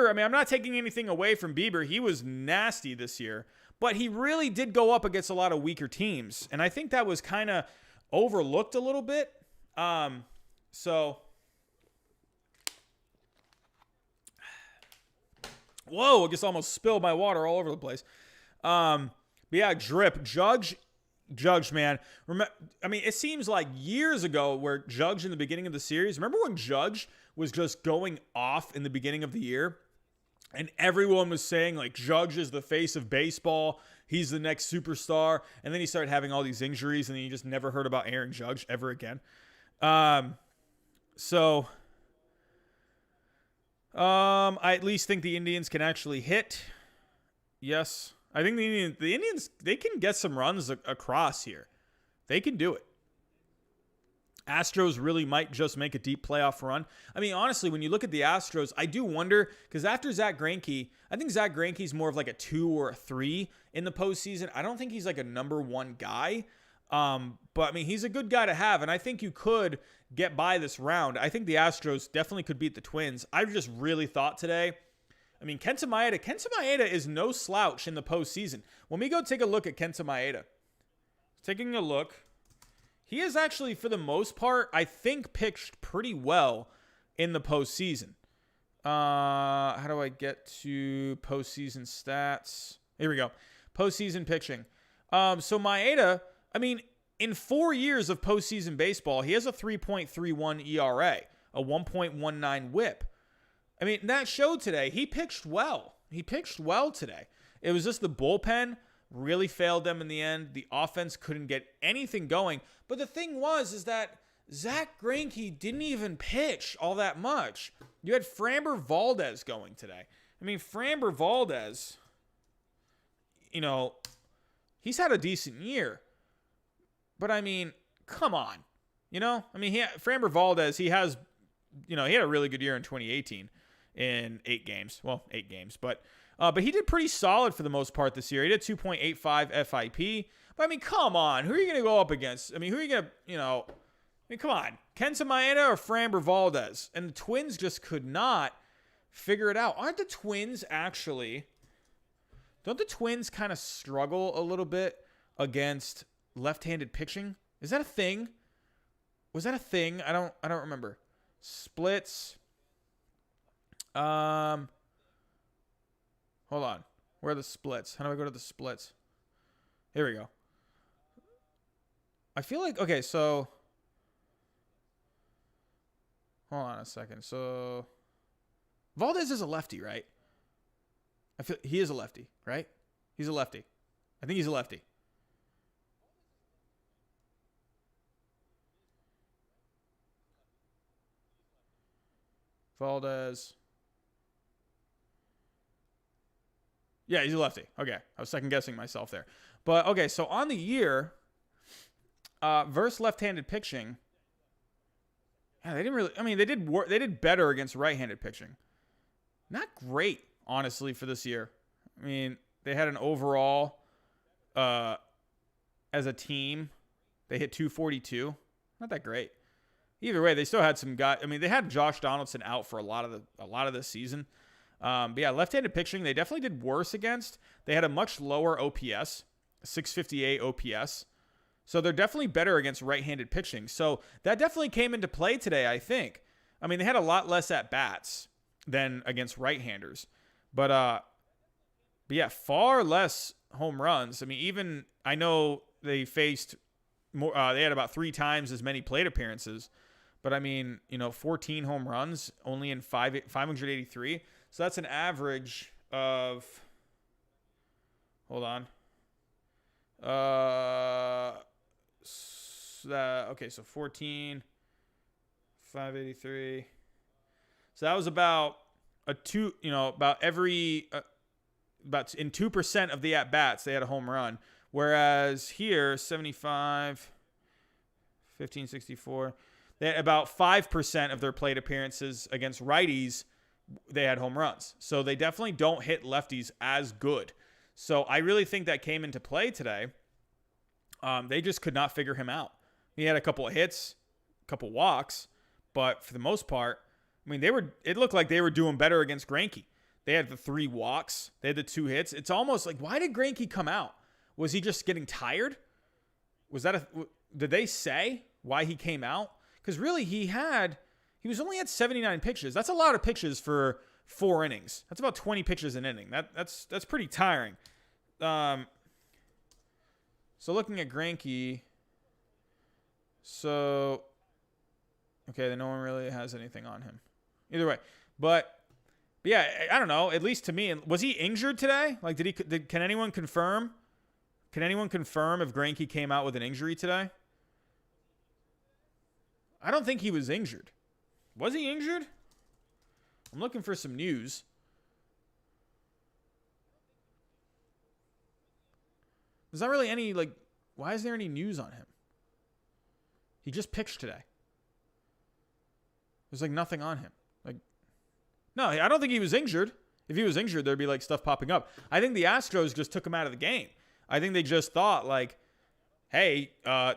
I'm not taking anything away from Bieber. He was nasty this year, but he really did go up against a lot of weaker teams. And I think that was kind of overlooked a little bit. Whoa, I just almost spilled my water all over the place. But yeah, drip. Judge, man. I mean, it seems like years ago where Judge in the beginning of the series. Remember when Judge was just going off in the beginning of the year? And everyone was saying, like, Judge is the face of baseball. He's the next superstar. And then he started having all these injuries, and then you just never heard about Aaron Judge ever again. I at least think the Indians can actually hit. Yes. I think the Indians, they can get some runs across here. They can do it. Astros really might just make a deep playoff run. I mean, honestly, when you look at the Astros, I do wonder, because after Zach Greinke, I think Zach Greinke's more of like a 2 or a 3 in the postseason. I don't think he's like a number 1 guy. But I mean, he's a good guy to have, and I think you could get by this round. I think the Astros definitely could beat the Twins. I just really thought today, I mean, Kenta Maeda is no slouch in the postseason. When we go take a look at Kenta Maeda, taking a look, he is actually, for the most part, I think pitched pretty well in the postseason. How do I get to postseason stats? Here we go. Postseason pitching. So Maeda, I mean, in 4 years of postseason baseball, he has a 3.31 ERA, a 1.19 whip. I mean, that showed today. He pitched well. He pitched well today. It was just the bullpen really failed them in the end. The offense couldn't get anything going. But the thing is that Zach Greinke didn't even pitch all that much. You had Framber Valdez going today. I mean, Framber Valdez, you know, he's had a decent year. But, I mean, come on. You know? I mean, Framber Valdez, he had a really good year in 2018 in 8 games. Well, 8 games. But he did pretty solid for the most part this year. He did 2.85 FIP. But, I mean, come on. Who are you going to go up against? I mean, who are you going to, I mean, come on. Kenta Maeda or Framber Valdez? And the Twins just could not figure it out. Don't the Twins kind of struggle a little bit against left-handed pitching? Is that a thing? Was that a thing? I don't remember. Splits. Hold on. Where are the splits? How do I go to the splits? Here we go. I feel like, okay, so hold on a second. So Valdez is a lefty, right? I feel he is a lefty, right? He's a lefty. I think he's a lefty. Valdez. Yeah, he's a lefty. Okay. I was second guessing myself there. But okay, so on the year, versus left-handed pitching, yeah, they didn't really, I mean, they did better against right-handed pitching. Not great, honestly, for this year. I mean, they had an overall as a team, they hit 242. Not that great. Either way, they still had some guys. I mean, they had Josh Donaldson out for a lot of this season. But yeah, left-handed pitching, they definitely did worse against. They had a much lower OPS, 658 OPS. So they're definitely better against right-handed pitching. So that definitely came into play today, I think. I mean, they had a lot less at-bats than against right-handers. But yeah, far less home runs. I mean, even I know they faced more. They had about 3 times as many plate appearances. But, I mean, 14 home runs, only in 583. So that's an average of, hold on. Okay, so 14, 583. So that was about about in 2% of the at-bats, they had a home run. Whereas here, 75, 1564. They had about 5% of their plate appearances against righties, they had home runs. So they definitely don't hit lefties as good. So I really think that came into play today. They just could not figure him out. He had a couple of hits, a couple walks, but for the most part, I mean, it looked like they were doing better against Greinke. They had the 3 walks. They had the 2 hits. It's almost like, why did Greinke come out? Was he just getting tired? Did they say why he came out? Because really, he was only at 79 pitches. That's a lot of pitches for 4 innings. That's about 20 pitches an inning. That's pretty tiring. So looking at Greinke, so okay, then no one really has anything on him. Either way, but yeah, I don't know. At least to me, was he injured today? Like, can anyone confirm? Can anyone confirm if Greinke came out with an injury today? I don't think he was injured. Was he injured? I'm looking for some news. There's not really any, like, why is there any news on him? He just pitched today. There's, like, nothing on him. Like, no, I don't think he was injured. If he was injured, there'd be, like, stuff popping up. I think the Astros just took him out of the game. I think they just thought, like, hey, I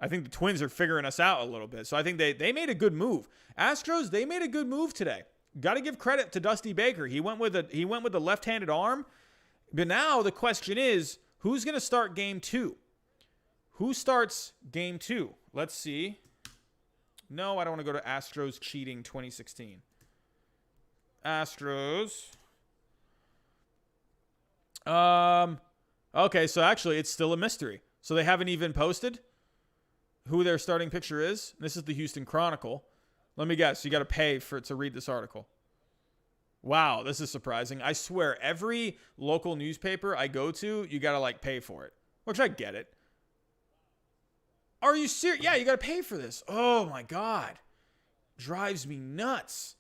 think the Twins are figuring us out a little bit. So I think they made a good move. Astros, they made a good move today. Got to give credit to Dusty Baker. He went with the left-handed arm. But now the question is, who's going to start game 2? Who starts game 2? Let's see. No, I don't want to go to Astros cheating 2016. Astros. Okay, so actually it's still a mystery. So they haven't even posted who their starting pitcher is. This is the Houston Chronicle. Let me guess. You got to pay to read this article. Wow, this is surprising. I swear, every local newspaper I go to, you got to, like, pay for it. Which I get it. Are you serious? Yeah, you got to pay for this. Oh, my God. Drives me nuts.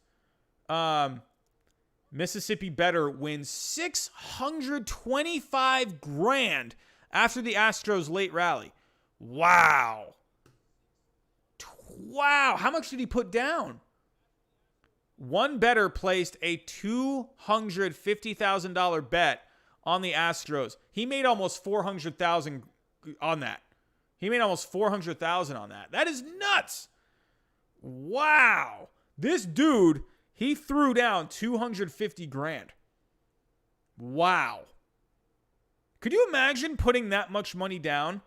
Mississippi Better wins $625,000 after the Astros' late rally. Wow. Wow. How much did he put down? One bettor placed a $250,000 bet on the Astros. He made almost $400,000 on that. He made almost $400,000 on that. That is nuts. Wow. This dude, he threw down $250,000. Wow. Could you imagine putting that much money down?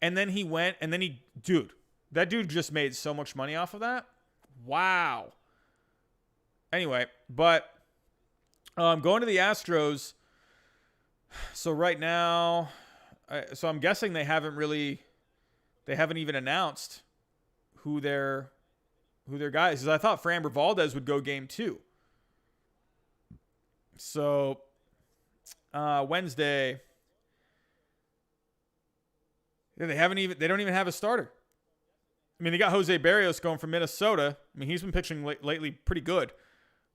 And then he went, and then that dude just made so much money off of that. Wow. Anyway, but going to the Astros. So right now, so I'm guessing they haven't even announced who their guy is. I thought Framber Valdez would go game 2. So Wednesday, they don't even have a starter. I mean, they got Jose Barrios going from Minnesota. I mean, he's been pitching lately pretty good.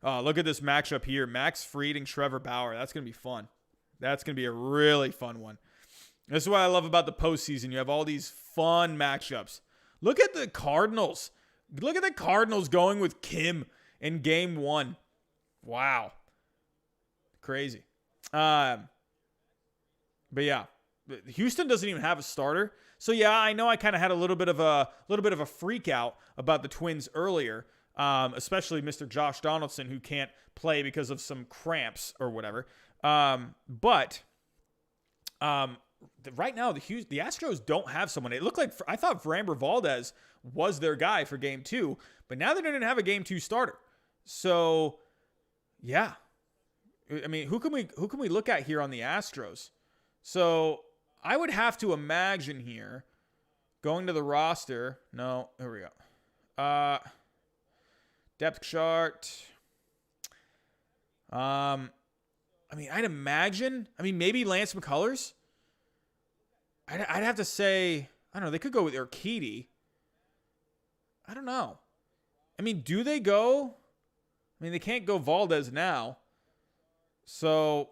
Look at this matchup here. Max Fried and Trevor Bauer. That's going to be fun. That's going to be a really fun one. This is what I love about the postseason. You have all these fun matchups. Look at the Cardinals. Look at the Cardinals going with Kim in game 1. Wow. Crazy. But yeah, Houston doesn't even have a starter. So yeah, I know I kind of had a little bit of a freak out about the Twins earlier. Especially Mr. Josh Donaldson, who can't play because of some cramps or whatever. But right now, the Astros don't have someone. It looked like I thought Framber Valdez was their guy for game 2, but now they don't have a game 2 starter. So yeah, I mean, who can we look at here on the Astros? So I would have to imagine here, going to the roster. No, here we go. Depth chart. I mean, I'd imagine. I mean, maybe Lance McCullers. I'd have to say, I don't know. They could go with Urquidy. I don't know. I mean, do they go? I mean, they can't go Valdez now. So,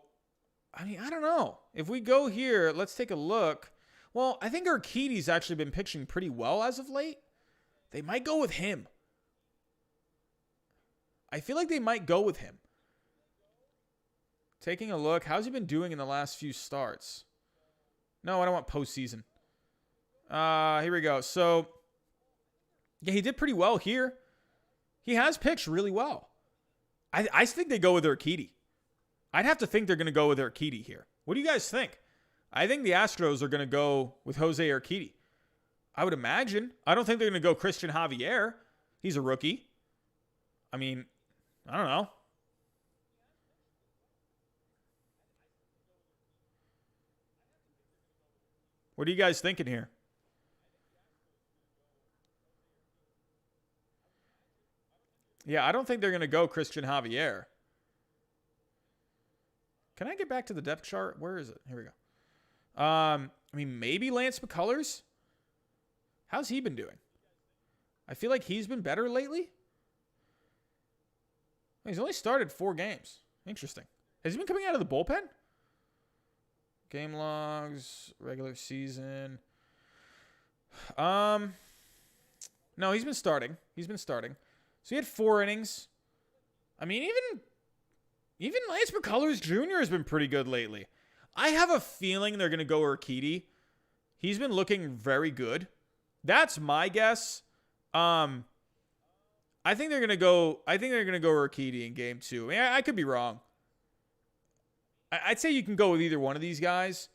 I mean, I don't know. If we go here, let's take a look. Well, I think Urquidy's actually been pitching pretty well as of late. They might go with him. I feel like they might go with him. Taking a look. How's he been doing in the last few starts? No, I don't want postseason. Here we go. So, yeah, he did pretty well here. He has pitched really well. I think they go with Urquidy. I'd have to think they're going to go with Urquidy here. What do you guys think? I think the Astros are going to go with Jose Urquidy. I would imagine. I don't think they're going to go Christian Javier. He's a rookie. I mean, I don't know. What are you guys thinking here? Yeah, I don't think they're going to go Christian Javier. Can I get back to the depth chart? Where is it? Here we go. I mean, maybe Lance McCullers. How's he been doing? I feel like he's been better lately. He's only started 4 games. Interesting. Has he been coming out of the bullpen? Game logs, regular season. No, he's been starting. So he had 4 innings. I mean, even Lance McCullers Jr. has been pretty good lately. I have a feeling they're going to go Urquidy. He's been looking very good. That's my guess. I think they're going to go Urquidy in game 2. I mean, I could be wrong. I'd say you can go with either one of these guys.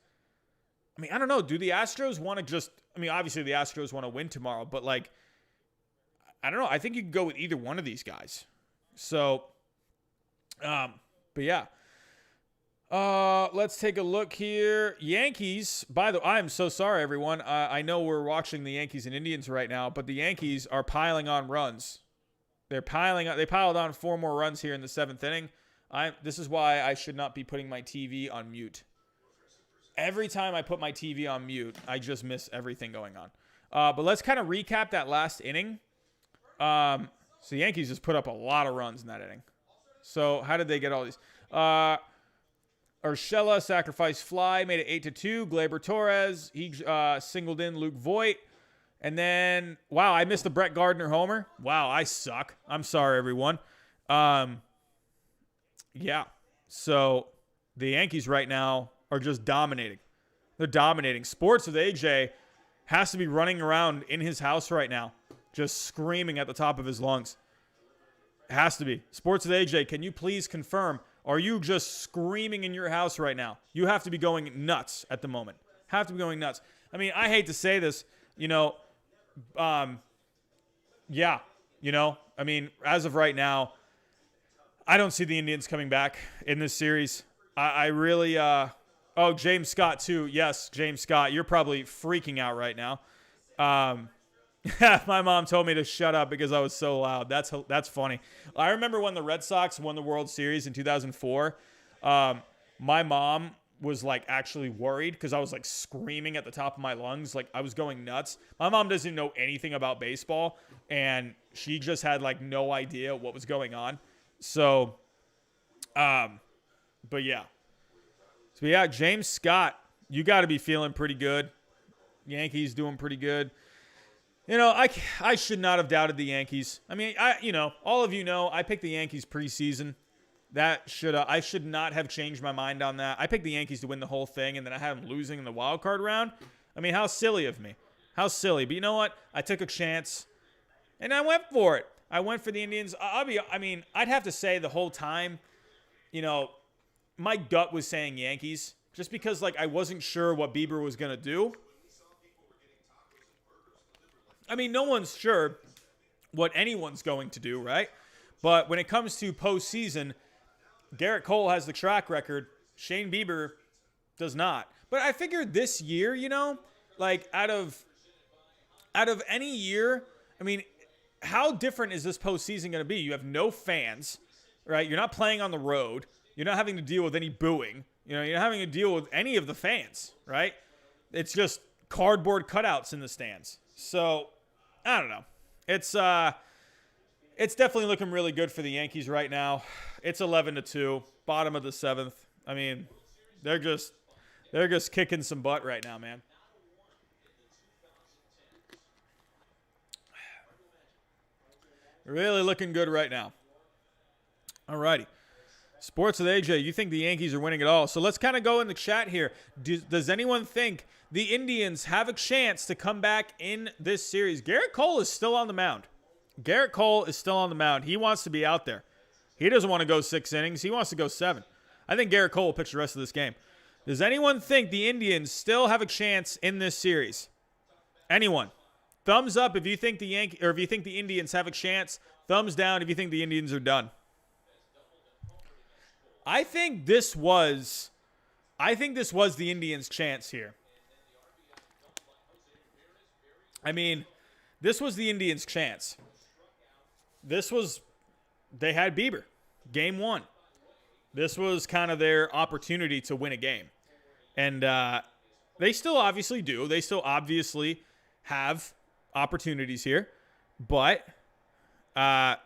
I mean, I don't know. Do the Astros want to just... I mean, obviously the Astros want to win tomorrow, but like, I don't know. I think you can go with either one of these guys. So, but yeah. Let's take a look here. Yankees, by the way, I'm so sorry, everyone. I know we're watching the Yankees and Indians right now, but the Yankees are piling on runs. They piled on 4 more runs here in the 7th inning. This is why I should not be putting my TV on mute. Every time I put my TV on mute, I just miss everything going on. But let's kind of recap that last inning. So the Yankees just put up a lot of runs in that inning. So how did they get all these? Urshela sacrifice fly, made it 8-2. Gleyber Torres, he singled in Luke Voit. And then, wow, I missed the Brett Gardner homer. Wow, I suck. I'm sorry, everyone. Yeah. So the Yankees right now are just dominating. They're dominating. Sports with AJ has to be running around in his house right now, just screaming at the top of his lungs. It has to be. Sports with AJ, can you please confirm? Are you just screaming in your house right now? You have to be going nuts at the moment. Have to be going nuts. I mean, I hate to say this, yeah, I mean, as of right now, I don't see the Indians coming back in this series. I really, James Scott too. Yes, James Scott, you're probably freaking out right now. My mom told me to shut up because I was so loud. That's funny. I remember when the Red Sox won the World Series in 2004. My mom was like actually worried because I was like screaming at the top of my lungs. Like I was going nuts. My mom doesn't know anything about baseball and she just had like no idea what was going on. So, but yeah. So yeah, James Scott, you got to be feeling pretty good. Yankees doing pretty good. I should not have doubted the Yankees. I mean, all of you know, I picked the Yankees preseason. I should not have changed my mind on that. I picked the Yankees to win the whole thing, and then I had them losing in the wild card round. I mean, how silly of me. How silly. But you know what? I took a chance, and I went for it. I went for the Indians. I'd have to say the whole time, my gut was saying Yankees, just because, like, I wasn't sure what Bieber was going to do. I mean, no one's sure what anyone's going to do, right? But when it comes to postseason, Garrett Cole has the track record. Shane Bieber does not. But I figured this year, like out of any year, I mean, how different is this postseason going to be? You have no fans, right? You're not playing on the road. You're not having to deal with any booing. You're not having to deal with any of the fans, right? It's just cardboard cutouts in the stands. So, I don't know. It's definitely looking really good for the Yankees right now. It's 11-2, bottom of the 7th. I mean, they're just kicking some butt right now, man. Really looking good right now. All righty. Sports with AJ, you think the Yankees are winning it all. So let's kind of go in the chat here. Does anyone think the Indians have a chance to come back in this series? Garrett Cole is still on the mound. He wants to be out there. He doesn't want to go 6 innings. He wants to go 7. I think Garrett Cole will pitch the rest of this game. Does anyone think the Indians still have a chance in this series? Anyone? Thumbs up if you think the Indians have a chance. Thumbs down if you think the Indians are done. I think this was the Indians' chance here. I mean, this was the Indians' chance. They had Bieber, game 1. This was kind of their opportunity to win a game. And they still obviously do. They still obviously have opportunities here. But I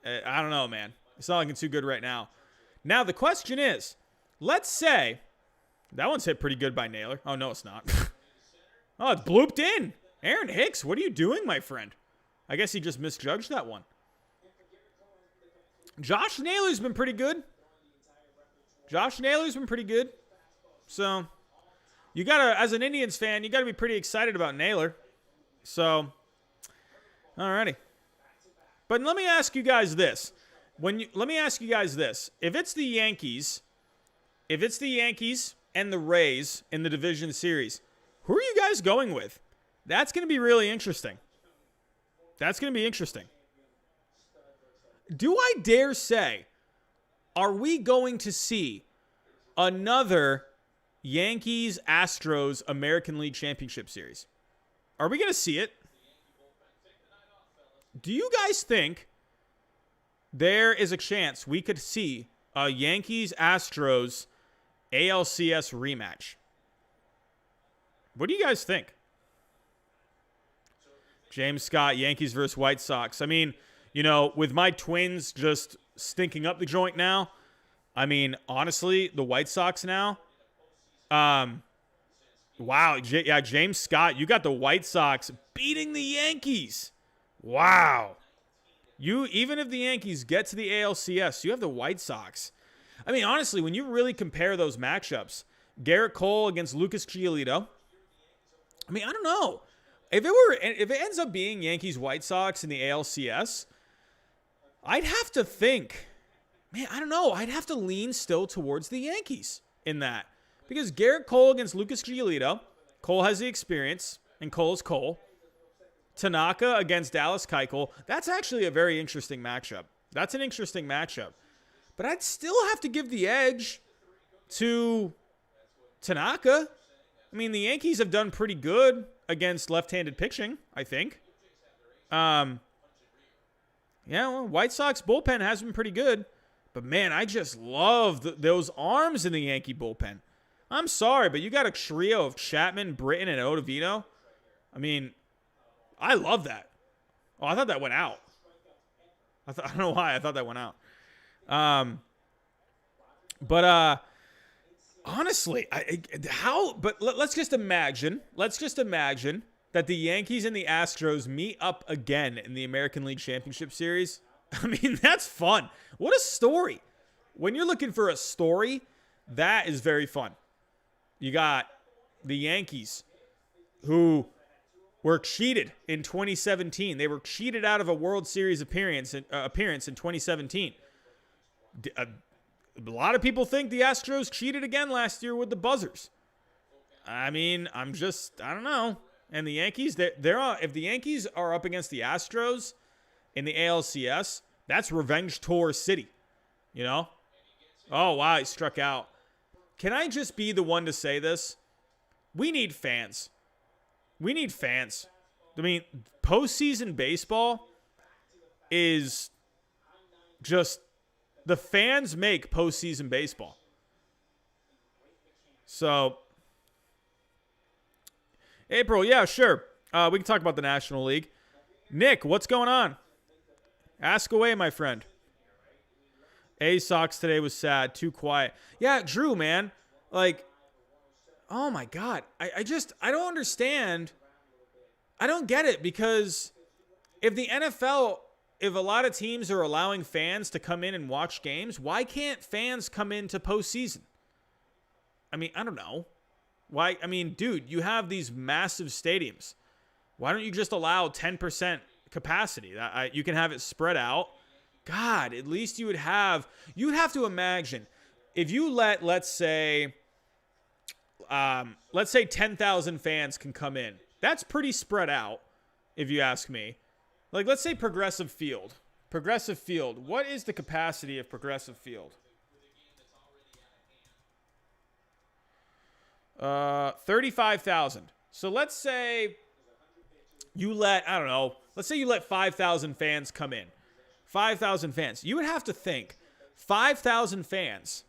don't know, man. It's not looking too good right now. Now, the question is, let's say, that one's hit pretty good by Naylor. Oh, no, it's not. Oh, it's blooped in. Aaron Hicks, what are you doing, my friend? I guess he just misjudged that one. Josh Naylor's been pretty good. So, you gotta, as an Indians fan, you gotta be pretty excited about Naylor. So, alrighty. But let me ask you guys this. If it's the Yankees and the Rays in the division series, who are you guys going with? That's going to be really interesting. Do I dare say, are we going to see another Yankees-Astros American League Championship Series? Are we going to see it? Do you guys think there is a chance we could see a Yankees-Astros ALCS rematch? What do you guys think? James Scott, Yankees versus White Sox. I mean, you know, with my Twins just stinking up the joint now, I mean, honestly, the White Sox now, wow, James Scott, you got the White Sox beating the Yankees. Wow. Even if the Yankees get to the ALCS, you have the White Sox. I mean, honestly, when you really compare those matchups, Garrett Cole against Lucas Giolito, I mean, I don't know. If it ends up being Yankees White Sox in the ALCS, I'd have to think, man, I don't know. I'd have to lean still towards the Yankees in that. Because Garrett Cole against Lucas Giolito, Cole has the experience, and Cole is Cole. Tanaka against Dallas Keuchel, that's actually a very interesting matchup. That's an interesting matchup. But I'd still have to give the edge to Tanaka. I mean, the Yankees have done pretty good against left-handed pitching, I think. Yeah, well, White Sox bullpen has been pretty good. But, man, I just love those arms in the Yankee bullpen. I'm sorry, but you got a trio of Chapman, Britton, and Ottavino. I mean, I love that. Oh, I thought that went out. I don't know why I thought that went out. But honestly, let's just imagine that the Yankees and the Astros meet up again in the American League Championship Series. I mean, that's fun. What a story. When you're looking for a story, that is very fun. You got the Yankees, who were cheated in 2017. They were cheated out of a World Series appearance in 2017. A lot of people think the Astros cheated again last year with the buzzers. I mean, I don't know. And the Yankees, if the Yankees are up against the Astros in the ALCS, that's revenge tour city, you know? Oh, wow, he struck out. Can I just be the one to say this? We need fans. I mean, postseason baseball is just, the fans make postseason baseball. So, April, yeah, sure. We can talk about the National League. Nick, what's going on? Ask away, my friend. Sox today was sad, too quiet. Yeah, Drew, man. Like, oh my God. I don't understand. I don't get it, because if the NFL, if a lot of teams are allowing fans to come in and watch games, why can't fans come into postseason? I mean, I don't know. Why? I mean, dude, you have these massive stadiums. Why don't you just allow 10% capacity? You can have it spread out. God, at least you'd have to imagine if you let's say 10,000 fans can come in. That's pretty spread out, if you ask me. Like, let's say Progressive Field. What is the capacity of Progressive Field? 35,000. So let's say you let, I don't know, let's say you let 5,000 fans come in. 5,000 fans. You would have to think 5,000 fans,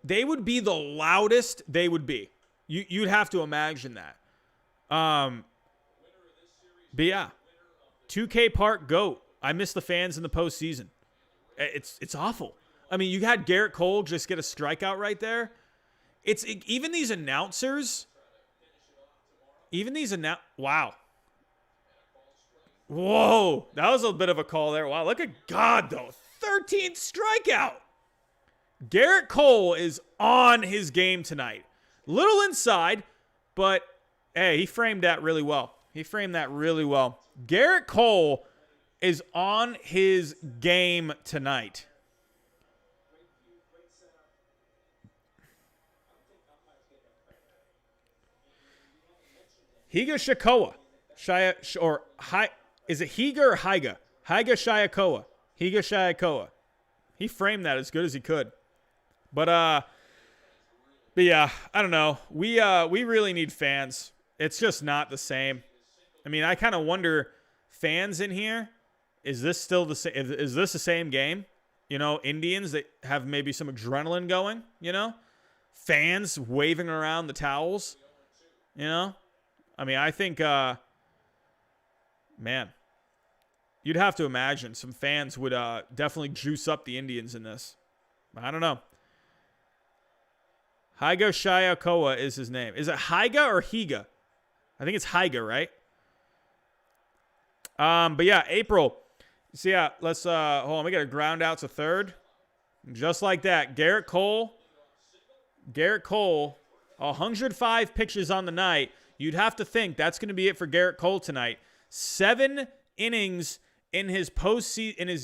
they would be the loudest they would be. You'd have to imagine that. But yeah, 2K Park GOAT. I miss the fans in the postseason. It's awful. I mean, you had Garrett Cole just get a strikeout right there. Even these announcers. Wow. Whoa, that was a bit of a call there. Wow, look at God though. 13th strikeout. Garrett Cole is on his game tonight. Little inside, but hey, he framed that really well. Garrett Cole is on his game tonight. Higa Shikoa. Is it Higa or Higa? Higa Shikoa. He framed that as good as he could. But yeah, I don't know. We really need fans. It's just not the same. I mean, I kind of wonder, fans in here, is this still the same? Is this the same game? You know, Indians that have maybe some adrenaline going, you know? Fans waving around the towels, you know? I mean, I think, man, you'd have to imagine some fans would definitely juice up the Indians in this. I don't know. Higa Shikoa is his name. Is it Higa or Higa? I think it's Higa, right? But yeah, April. So yeah, let's hold on. We got to ground out to third. Just like that. Garrett Cole, 105 pitches on the night. You'd have to think that's going to be it for Garrett Cole tonight. 7 innings in his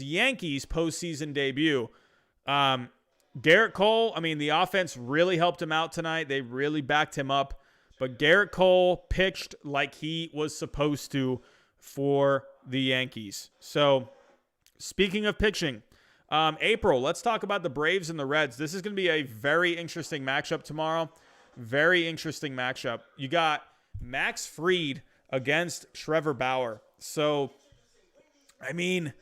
Yankees postseason debut. Garrett Cole, I mean, the offense really helped him out tonight. They really backed him up. But Garrett Cole pitched like he was supposed to for the Yankees. So, speaking of pitching, April, let's talk about the Braves and the Reds. This is going to be a very interesting matchup tomorrow. Very interesting matchup. You got Max Fried against Trevor Bauer. So, I mean,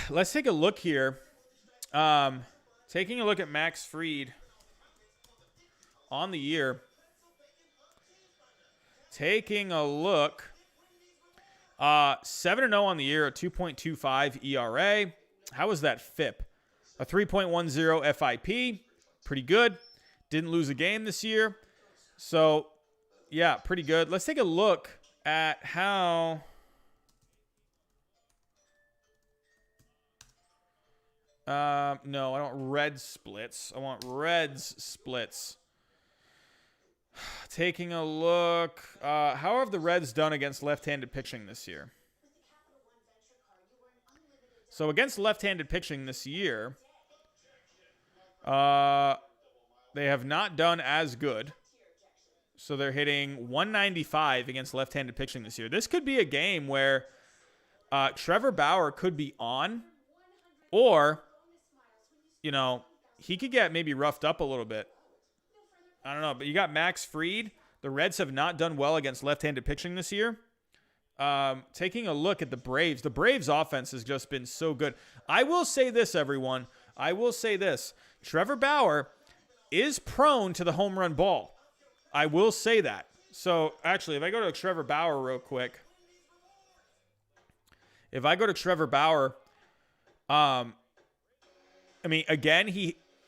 let's take a look here. Taking a look at Max Fried on the year. Taking a look. 7-0 on the year, a 2.25 ERA. How was that FIP? A 3.10 FIP. Pretty good. Didn't lose a game this year. So, yeah, pretty good. Let's take a look at how... no, I don't Reds splits. I want Reds splits. Taking a look. How have the Reds done against left-handed pitching this year? So against left-handed pitching this year, they have not done as good. So they're hitting 195 against left-handed pitching this year. This could be a game where Trevor Bauer could be on, or, you know, he could get maybe roughed up a little bit. I don't know, but you got Max Fried. The Reds have not done well against left-handed pitching this year. Taking a look at the Braves. The Braves offense has just been so good. I will say this, everyone. I will say this. Trevor Bauer is prone to the home run ball. I will say that. So, actually, if I go to Trevor Bauer real quick. If I go to Trevor Bauer, I mean, again,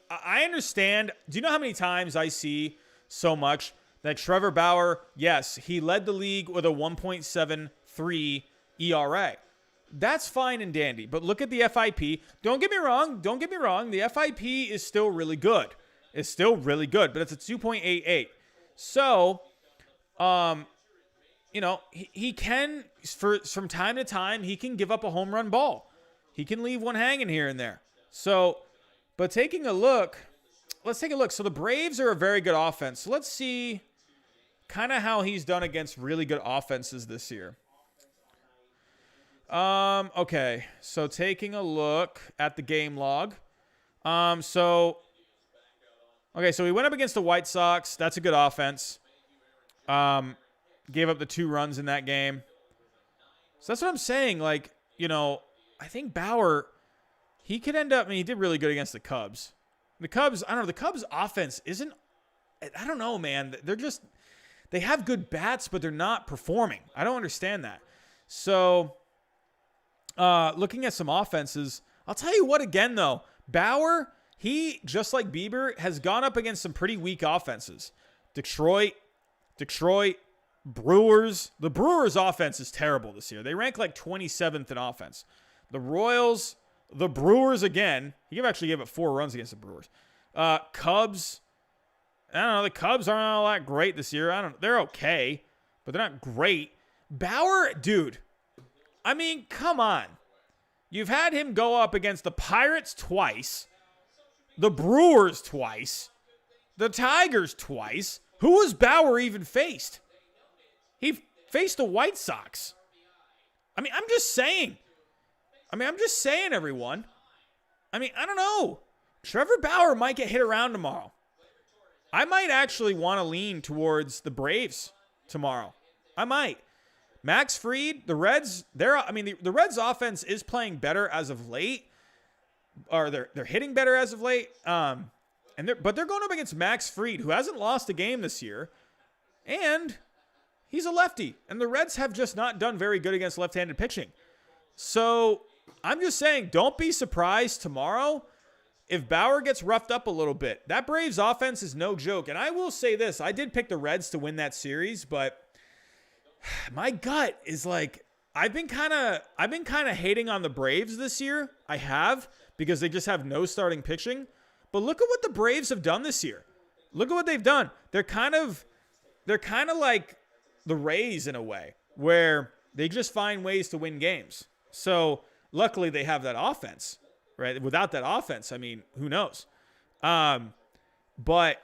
I understand. Do you know how many times I see so much that Trevor Bauer, yes, he led the league with a 1.73 ERA. That's fine and dandy, but look at the FIP. Don't get me wrong. The FIP is still really good. It's still really good, but it's a 2.88. So, you know, he can, from time to time, he can give up a home run ball. He can leave one hanging here and there. So, but taking a look, let's take a look. So the Braves are a very good offense. So let's see kind of how he's done against really good offenses this year. Okay, so taking a look at the game log. So he went up against the White Sox. That's a good offense. Gave up the 2 runs in that game. So that's what I'm saying. Like, I think Bauer, he could end up, he did really good against the Cubs. The Cubs, I don't know, the Cubs offense isn't, I don't know, man. They have good bats, but they're not performing. I don't understand that. So, looking at some offenses, I'll tell you what again, though. Bauer, he, just like Bieber, has gone up against some pretty weak offenses. Detroit, Brewers. The Brewers' offense is terrible this year. They rank like 27th in offense. The Royals, the Brewers again. He actually gave up 4 runs against the Brewers. Cubs. I don't know. The Cubs aren't all that great this year. They're okay, but they're not great. Bauer, dude. I mean, come on. You've had him go up against the Pirates twice, the Brewers twice, the Tigers twice. Who has Bauer even faced? He faced the White Sox. I'm just saying, everyone. I don't know. Trevor Bauer might get hit around tomorrow. I might actually want to lean towards the Braves tomorrow. I might. Max Fried, the Reds, the Reds offense is playing better as of late. Or they're hitting better as of late. But they're going up against Max Fried, who hasn't lost a game this year. And he's a lefty. And the Reds have just not done very good against left-handed pitching. So I'm just saying, don't be surprised tomorrow if Bauer gets roughed up a little bit. That Braves offense is no joke. And I will say this, I did pick the Reds to win that series, but my gut is like, I've been kind of hating on the Braves this year. I have, because they just have no starting pitching. But look at what the Braves have done this year. Look at what they've done. They're kind of like the Rays in a way, where they just find ways to win games. So luckily they have that offense, right? Without that offense, who knows? But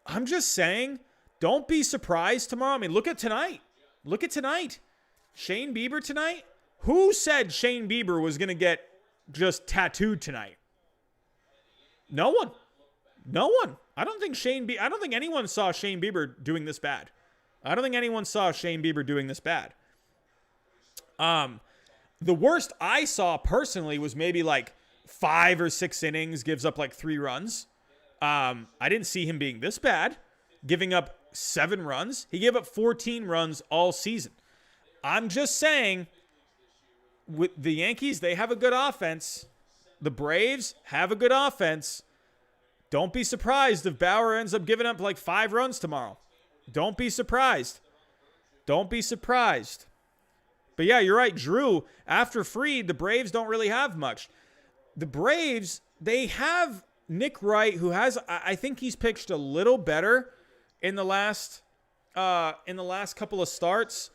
I'm just saying, don't be surprised tomorrow. Look at tonight. Shane Bieber tonight. Who said Shane Bieber was going to get just tattooed tonight? No one. I don't think anyone saw Shane Bieber doing this bad. The worst I saw personally was maybe like 5 or 6 innings, gives up like 3 runs. I didn't see him being this bad, giving up 7 runs. He gave up 14 runs all season. I'm just saying, with the Yankees, they have a good offense. The Braves have a good offense. Don't be surprised if Bauer ends up giving up like 5 runs tomorrow. Don't be surprised. But yeah, you're right, Drew. After Fried, the Braves don't really have much. The Braves, they have Nick Wright, who I think he's pitched a little better in the last couple of starts.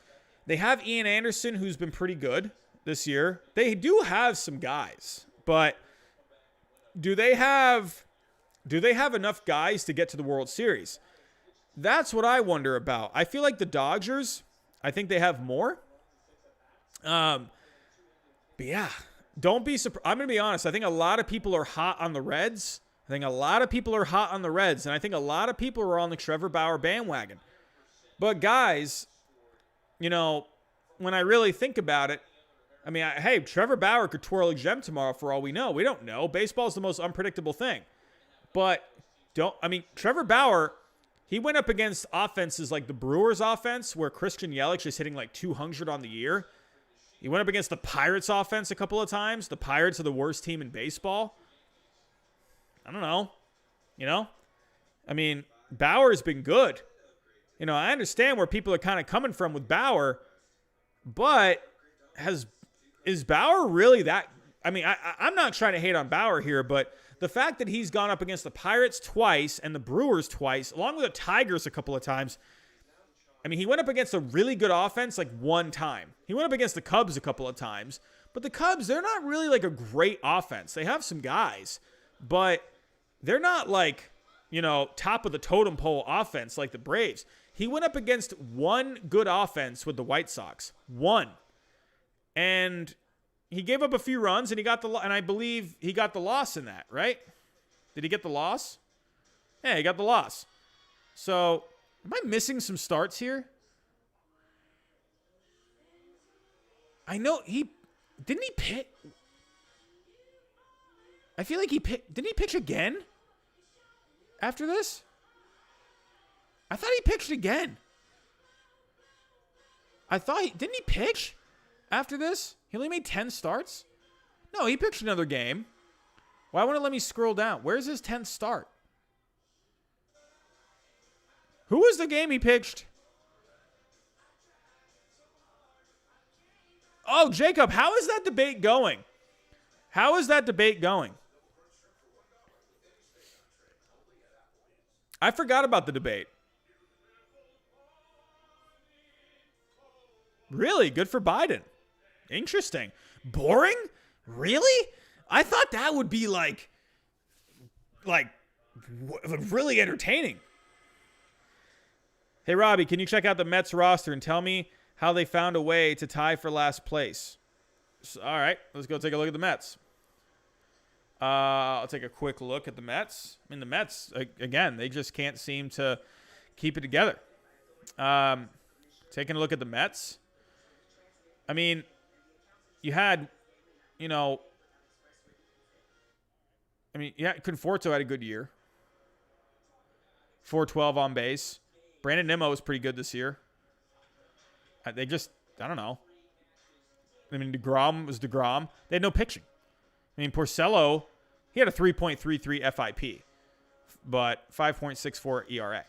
They have Ian Anderson, who's been pretty good this year. They do have some guys, but do they have enough guys to get to the World Series? That's what I wonder about. I feel like the Dodgers, I think they have more. But yeah, don't be surprised. I'm going to be honest. I think a lot of people are hot on the Reds. And I think a lot of people are on the Trevor Bauer bandwagon. But guys, when I really think about it, hey, Trevor Bauer could twirl a gem tomorrow for all we know. We don't know. Baseball is the most unpredictable thing. But Trevor Bauer, he went up against offenses like the Brewers offense, where Christian Yelich is hitting like 200 on the year. He went up against the Pirates offense a couple of times. The Pirates are the worst team in baseball. I don't know. Bauer's been good. I understand where people are kind of coming from with Bauer, but is Bauer really that? I'm not trying to hate on Bauer here, but the fact that he's gone up against the Pirates twice and the Brewers twice, along with the Tigers a couple of times, he went up against a really good offense like one time. He went up against the Cubs a couple of times, but the Cubs, they're not really like a great offense. They have some guys, but they're not like, top of the totem pole offense like the Braves. He went up against one good offense with the White Sox. One. And he gave up a few runs, and I believe he got the loss in that, right? Did he get the loss? Yeah, he got the loss. So, am I missing some starts here? I know didn't he pitch. I feel like didn't he pitch again after this? I thought he pitched again. Didn't he pitch after this? He only made 10 starts? No, he pitched another game. Why won't it let me scroll down? Where's his 10th start? Who was the game he pitched? Oh, Jacob, how is that debate going? How is that debate going? I forgot about the debate. Really? Good for Biden. Interesting. Boring? Really? I thought that would be like really entertaining. Hey, Robbie, can you check out the Mets roster and tell me how they found a way to tie for last place? So, all right, let's go take a look at the Mets. I'll take a quick look at the Mets. I mean, the Mets, again, they just can't seem to keep it together. Taking a look at the Mets. I mean, you had, Conforto had a good year. 412 on base. Brandon Nimmo was pretty good this year. I don't know. I mean, DeGrom was DeGrom. They had no pitching. I mean, Porcello, he had a 3.33 FIP, but 5.64 ERA.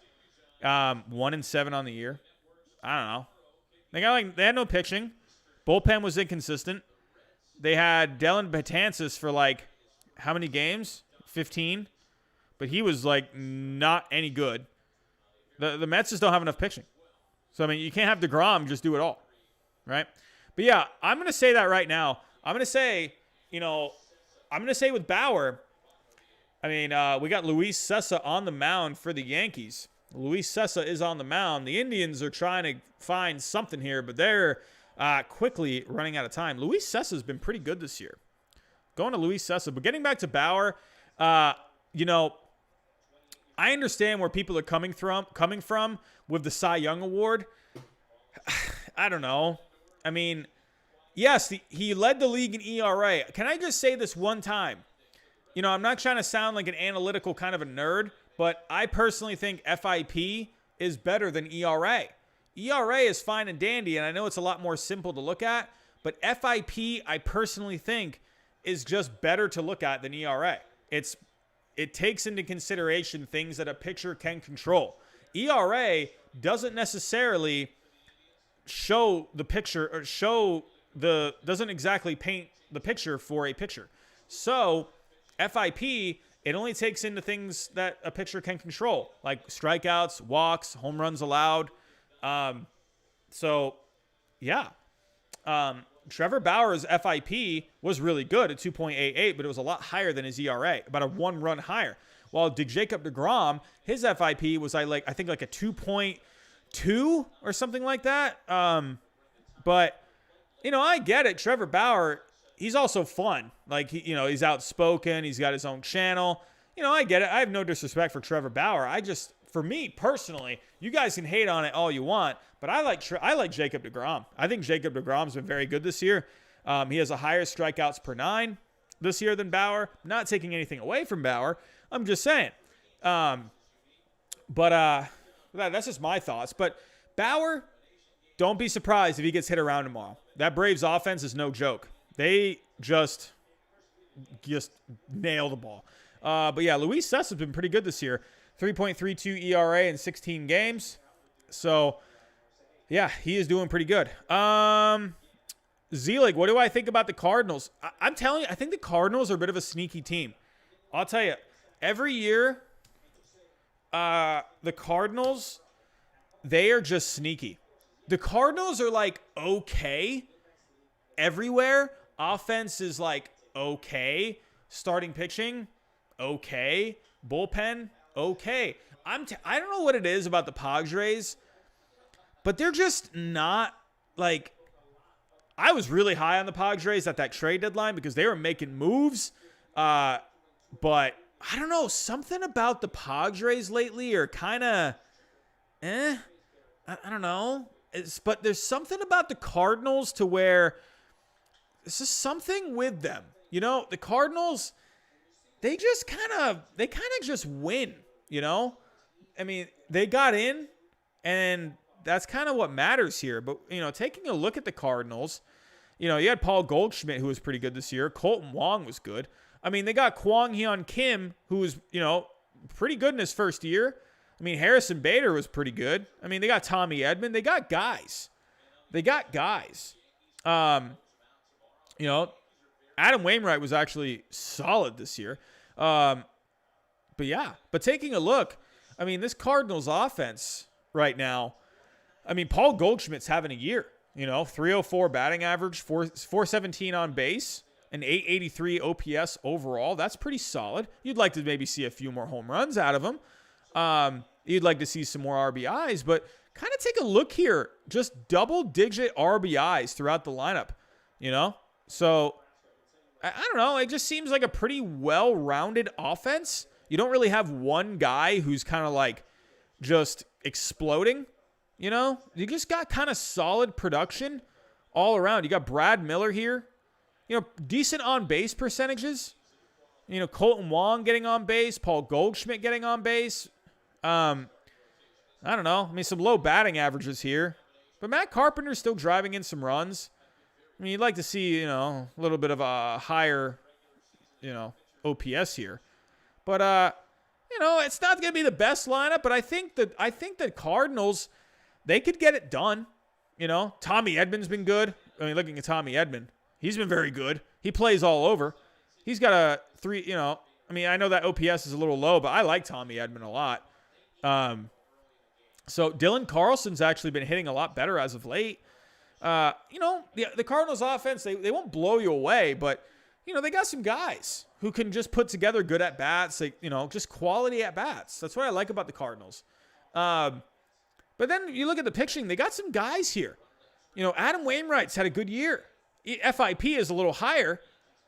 1-7 on the year. I don't know. They had no pitching. Bullpen was inconsistent. They had Dylan Betances for how many games? 15. But he was not any good. The Mets just don't have enough pitching. So, I mean, you can't have DeGrom just do it all, right? But, yeah, I'm going to say that right now. I'm going to say, with Bauer, I mean, we got Luis Cessa on the mound for the Yankees. Luis Cessa is on the mound. The Indians are trying to find something here, but they're quickly running out of time. Luis Cessa has been pretty good this year. Going to Luis Cessa. But getting back to Bauer, I understand where people are coming from with the Cy Young Award. I don't know. I mean, yes, he led the league in ERA. Can I just say this one time? I'm not trying to sound like an analytical kind of a nerd, but I personally think FIP is better than ERA. ERA is fine and dandy, and I know it's a lot more simple to look at, but FIP, I personally think, is just better to look at than ERA. It takes into consideration things that a pitcher can control. ERA doesn't necessarily show the picture or doesn't exactly paint the picture for a pitcher. So FIP, it only takes into things that a pitcher can control, like strikeouts, walks, home runs allowed. Trevor Bauer's FIP was really good at 2.88, but it was a lot higher than his ERA, about a 1 run higher. While Jacob deGrom, his FIP was I think a 2.2 or something like that. But I get it. Trevor Bauer, he's also fun. He's outspoken. He's got his own channel. I get it. I have no disrespect for Trevor Bauer. For me personally, you guys can hate on it all you want, but I like Jacob deGrom. I think Jacob deGrom's been very good this year. He has a higher strikeouts per 9 this year than Bauer. I'm not taking anything away from Bauer. I'm just saying. That's just my thoughts. But Bauer, don't be surprised if he gets hit around tomorrow. That Braves offense is no joke. They just nail the ball. But yeah, Luis Cessa has been pretty good this year. 3.32 ERA in 16 games. So, yeah, he is doing pretty good. Zelig, what do I think about the Cardinals? I'm telling you, I think the Cardinals are a bit of a sneaky team. I'll tell you, every year, the Cardinals, they are just sneaky. The Cardinals are okay everywhere. Offense is okay. Starting pitching, okay. Bullpen, okay. I don't know what it is about the Padres, but they're just not I was really high on the Padres at that trade deadline because they were making moves. But I don't know, something about the Padres lately are kind of I don't know. But there's something about the Cardinals to where This is something with them. The Cardinals, they kind of just win, I mean, they got in, and that's kind of what matters here. But, taking a look at the Cardinals, you had Paul Goldschmidt, who was pretty good this year. Colton Wong was good. I mean, they got Kwang Hyun Kim, who was, pretty good in his first year. I mean, Harrison Bader was pretty good. I mean, they got Tommy Edman. They got guys. Adam Wainwright was actually solid this year. But taking a look, I mean, this Cardinals offense right now, I mean, Paul Goldschmidt's having a year, 304 batting average, 417 on base, an 883 OPS overall. That's pretty solid. You'd like to maybe see a few more home runs out of him. You'd like to see some more RBIs, but kind of take a look here. Just double-digit RBIs throughout the lineup, So, I don't know. It just seems like a pretty well-rounded offense. You don't really have one guy who's kind of like just exploding, You just got kind of solid production all around. You got Brad Miller here. Decent on-base percentages. Colton Wong getting on base. Paul Goldschmidt getting on base. I don't know. I mean, some low batting averages here. But Matt Carpenter's still driving in some runs. I mean, you'd like to see, a little bit of a higher, OPS here. But, it's not going to be the best lineup, but I think that Cardinals, they could get it done. Tommy Edman's been good. I mean, looking at Tommy Edman, he's been very good. He plays all over. He's got a 3, I mean, I know that OPS is a little low, but I like Tommy Edman a lot. So Dylan Carlson's actually been hitting a lot better as of late. The Cardinals offense, they won't blow you away, but, they got some guys who can just put together good at-bats, just quality at-bats. That's what I like about the Cardinals. But then you look at the pitching, they got some guys here. Adam Wainwright's had a good year. FIP is a little higher,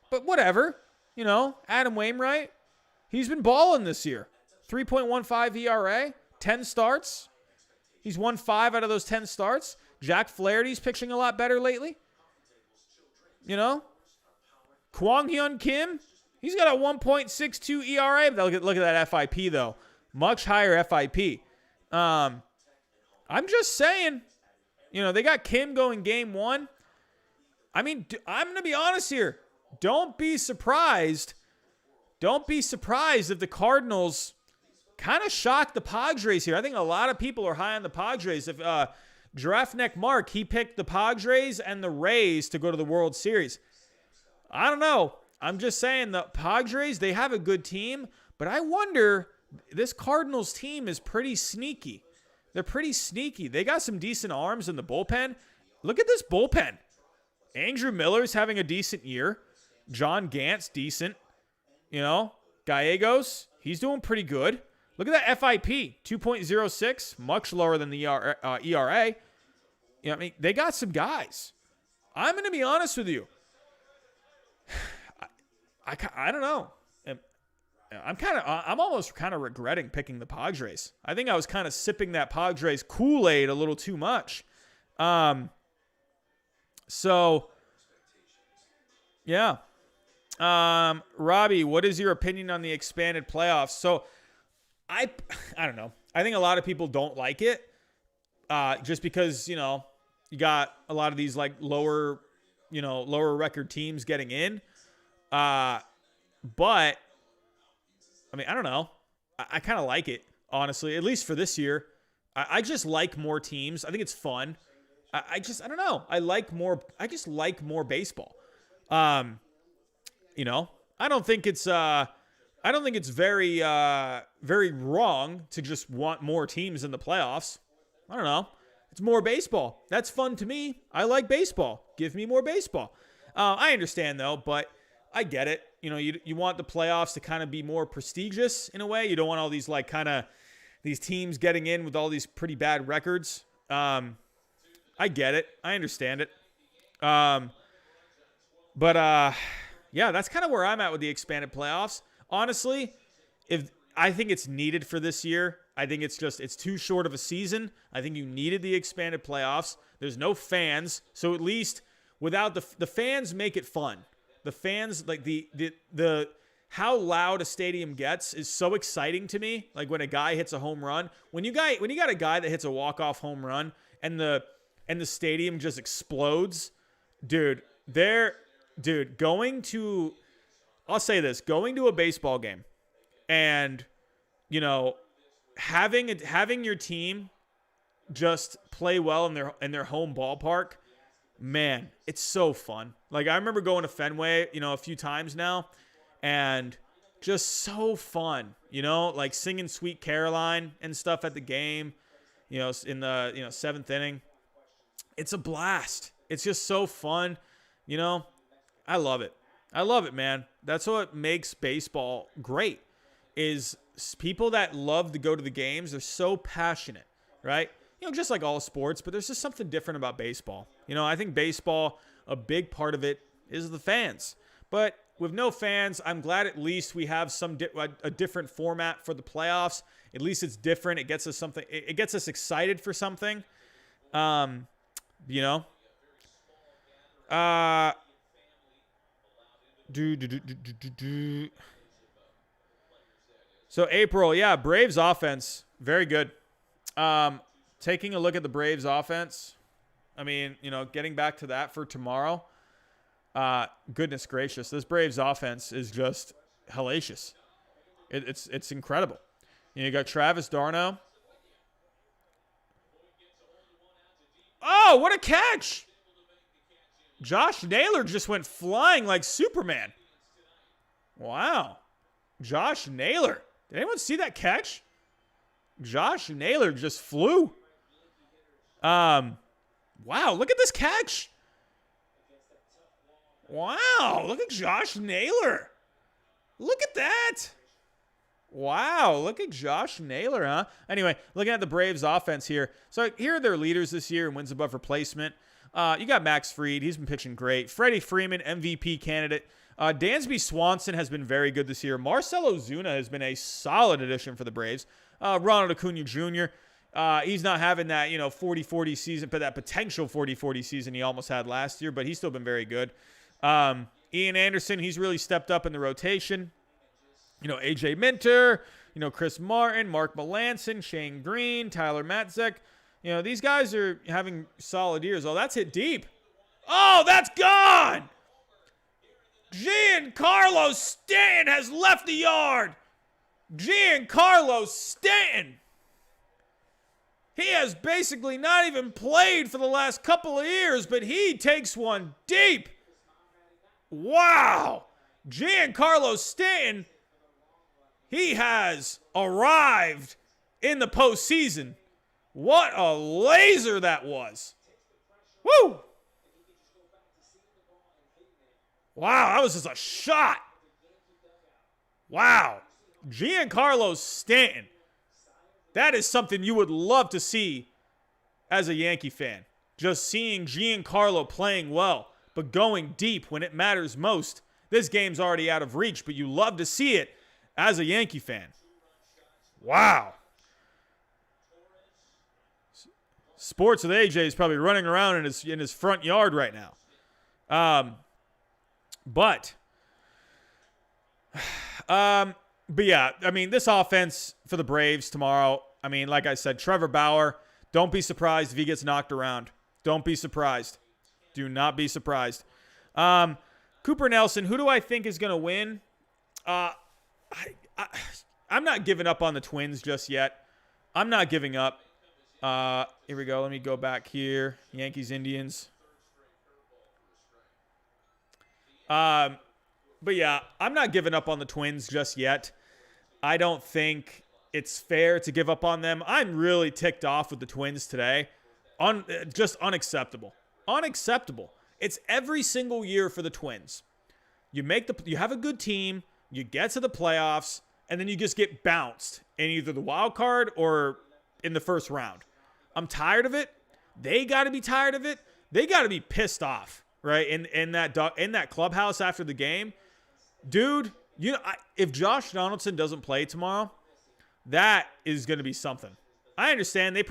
but whatever. Adam Wainwright, he's been balling this year. 3.15 ERA, 10 starts. He's won 5 out of those 10 starts. Jack Flaherty's pitching a lot better lately. Kwang Hyun Kim, he's got a 1.62 ERA. Look at that FIP, though. Much higher FIP. I'm just saying, they got Kim going game 1. I mean, I'm going to be honest here. Don't be surprised if the Cardinals kind of shock the Padres here. I think a lot of people are high on the Padres. If Giraffe Neck Mark, he picked the Padres and the Rays to go to the World Series. I don't know. I'm just saying the Padres, they have a good team, but I wonder, this Cardinals team is pretty sneaky. They're pretty sneaky. They got some decent arms in the bullpen. Look at this bullpen. Andrew Miller's having a decent year. John Gant's decent. Gallegos, he's doing pretty good. Look at that FIP, 2.06, much lower than the ERA. I mean, they got some guys. I'm going to be honest with you. I don't know. I'm almost kind of regretting picking the Padres. I think I was kind of sipping that Padres Kool-Aid a little too much. So, yeah. Robbie, what is your opinion on the expanded playoffs? So, I don't know. I think a lot of people don't like it, just because, you got a lot of these like lower record teams getting in. But I mean, I don't know. I kind of like it, honestly, at least for this year. I just like more teams. I think it's fun. I don't know. I just like more baseball. I don't think it's very very wrong to just want more teams in the playoffs. I don't know. It's more baseball. That's fun to me. I like baseball. Give me more baseball. I understand though, but I get it. You want the playoffs to kind of be more prestigious in a way. You don't want all these like kind of these teams getting in with all these pretty bad records. I get it. I understand it. But yeah, that's kind of where I'm at with the expanded playoffs. Honestly, if I think it's needed for this year. I think it's too short of a season. I think you needed the expanded playoffs. There's no fans, so at least without the fans make it fun. The fans, like the how loud a stadium gets is so exciting to me. Like when a guy hits a home run, when you got a guy that hits a walk-off home run and the stadium just explodes, I'll say this, going to a baseball game and, you know, having your team just play well in their home ballpark, man, it's so fun. Like I remember going to Fenway, you know, a few times now, and just so fun, you know, like singing Sweet Caroline and stuff at the game, you know, in the, you know, 7th inning. It's a blast. It's just so fun, you know. I love it. I love it, man. That's what makes baseball great, is people that love to go to the games. They're so passionate, right? You know, just like all sports, but there's just something different about baseball. You know, I think baseball, a big part of it is the fans. But with no fans, I'm glad at least we have a different format for the playoffs. At least it's different. It gets us something. It gets us excited for something. You know. So April, yeah, Braves offense, very good. Taking a look at the Braves offense, I mean, you know, getting back to that for tomorrow. Goodness gracious, this Braves offense is just hellacious. It's incredible. You got Travis d'Arnaud. Oh, what a catch! Josh Naylor just went flying like Superman. Wow. Josh Naylor. Did anyone see that catch? Josh Naylor just flew. Wow, look at this catch. Wow, look at Josh Naylor. Look at that. Wow, look at Josh Naylor, huh? Anyway, looking at the Braves offense here. So here are their leaders this year in wins above replacement. You got Max Fried. He's been pitching great. Freddie Freeman, MVP candidate. Dansby Swanson has been very good this year. Marcell Ozuna has been a solid addition for the Braves. Ronald Acuna Jr., he's not having that, 40-40 season, but that potential 40-40 season he almost had last year, but he's still been very good. Ian Anderson, he's really stepped up in the rotation. AJ Minter, Chris Martin, Mark Melancon, Shane Green, Tyler Matzek. These guys are having solid years. Oh, that's hit deep. Oh, that's gone! Giancarlo Stanton has left the yard. Giancarlo Stanton. He has basically not even played for the last couple of years, but he takes one deep. Wow. Giancarlo Stanton, he has arrived in the postseason. What a laser that was. Woo! Wow, that was just a shot. Wow. Giancarlo Stanton. That is something you would love to see as a Yankee fan. Just seeing Giancarlo playing well, but going deep when it matters most. This game's already out of reach, but you love to see it as a Yankee fan. Wow. Sports with AJ is probably running around in his front yard right now. But yeah, I mean, this offense for the Braves tomorrow, I mean, like I said, Trevor Bauer, don't be surprised if he gets knocked around. Don't be surprised. Do not be surprised. Cooper Nelson, who do I think is going to win? I'm not giving up on the Twins just yet. I'm not giving up. Here we go. Let me go back here. Yankees-Indians. But yeah, I'm not giving up on the Twins just yet. I don't think it's fair to give up on them. I'm really ticked off with the Twins today. Just unacceptable. Unacceptable. It's every single year for the Twins. You have a good team, you get to the playoffs, and then you just get bounced in either the wild card or in the first round. I'm tired of it. They got to be tired of it. They got to be pissed off, right? In that clubhouse after the game, dude. If Josh Donaldson doesn't play tomorrow, that is going to be something. I understand. You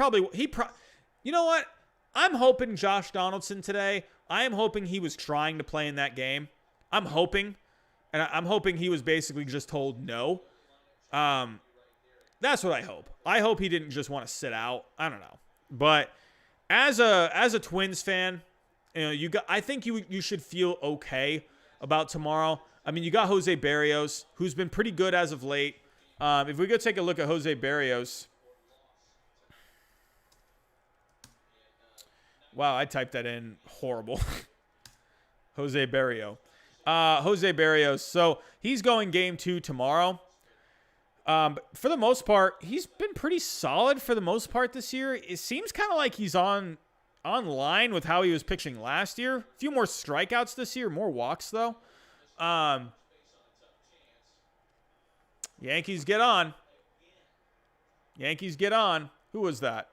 know what? I'm hoping Josh Donaldson today, I am hoping he was trying to play in that game. I'm hoping. And I'm hoping he was basically just told no. That's what I hope. I hope he didn't just want to sit out. I don't know. But as a Twins fan, I think you should feel okay about tomorrow. I mean, you got Jose Barrios, who's been pretty good as of late. If we go take a look at Jose Barrios. Wow, I typed that in horrible. Jose Barrios. So he's going game 2 tomorrow. But for the most part, he's been pretty solid for the most part this year. It seems kind of like he's on line with how he was pitching last year. A few more strikeouts this year, more walks though. Yankees get on. Who was that?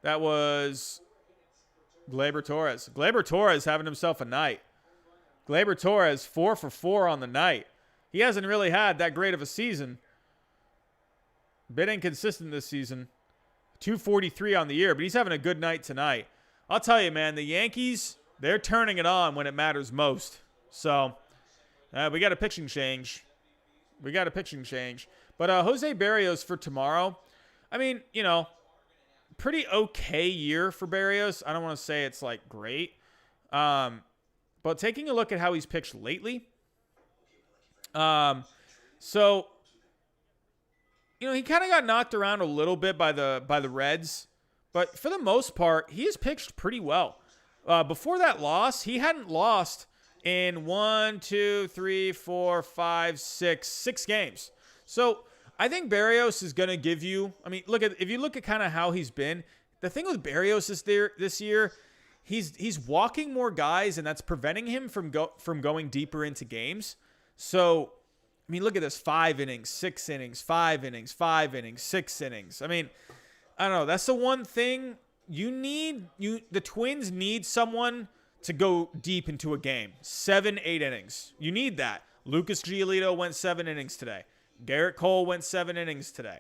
That was Gleyber Torres. Gleyber Torres having himself a night. Gleyber Torres 4 for 4 on the night. He hasn't really had that great of a season. Bit inconsistent this season. 243 on the year, but he's having a good night tonight. I'll tell you, man, the Yankees, they're turning it on when it matters most. So, we got a pitching change. But Jose Barrios for tomorrow, I mean, pretty okay year for Barrios. I don't want to say it's like great. But taking a look at how he's pitched lately. He kind of got knocked around a little bit by the Reds. But for the most part, he has pitched pretty well. Before that loss, he hadn't lost in 6 games. So I think Barrios is going to give you, if you look at kind of how he's been, the thing with Barrios this year, he's walking more guys, and that's preventing him from going deeper into games. So, look at this: 5 innings, 6 innings, 5 innings, 5 innings, 6 innings. I don't know. That's the one thing the Twins need someone to go deep into a game. 7, 8 innings. You need that. Lucas Giolito went 7 innings today. Garrett Cole went 7 innings today.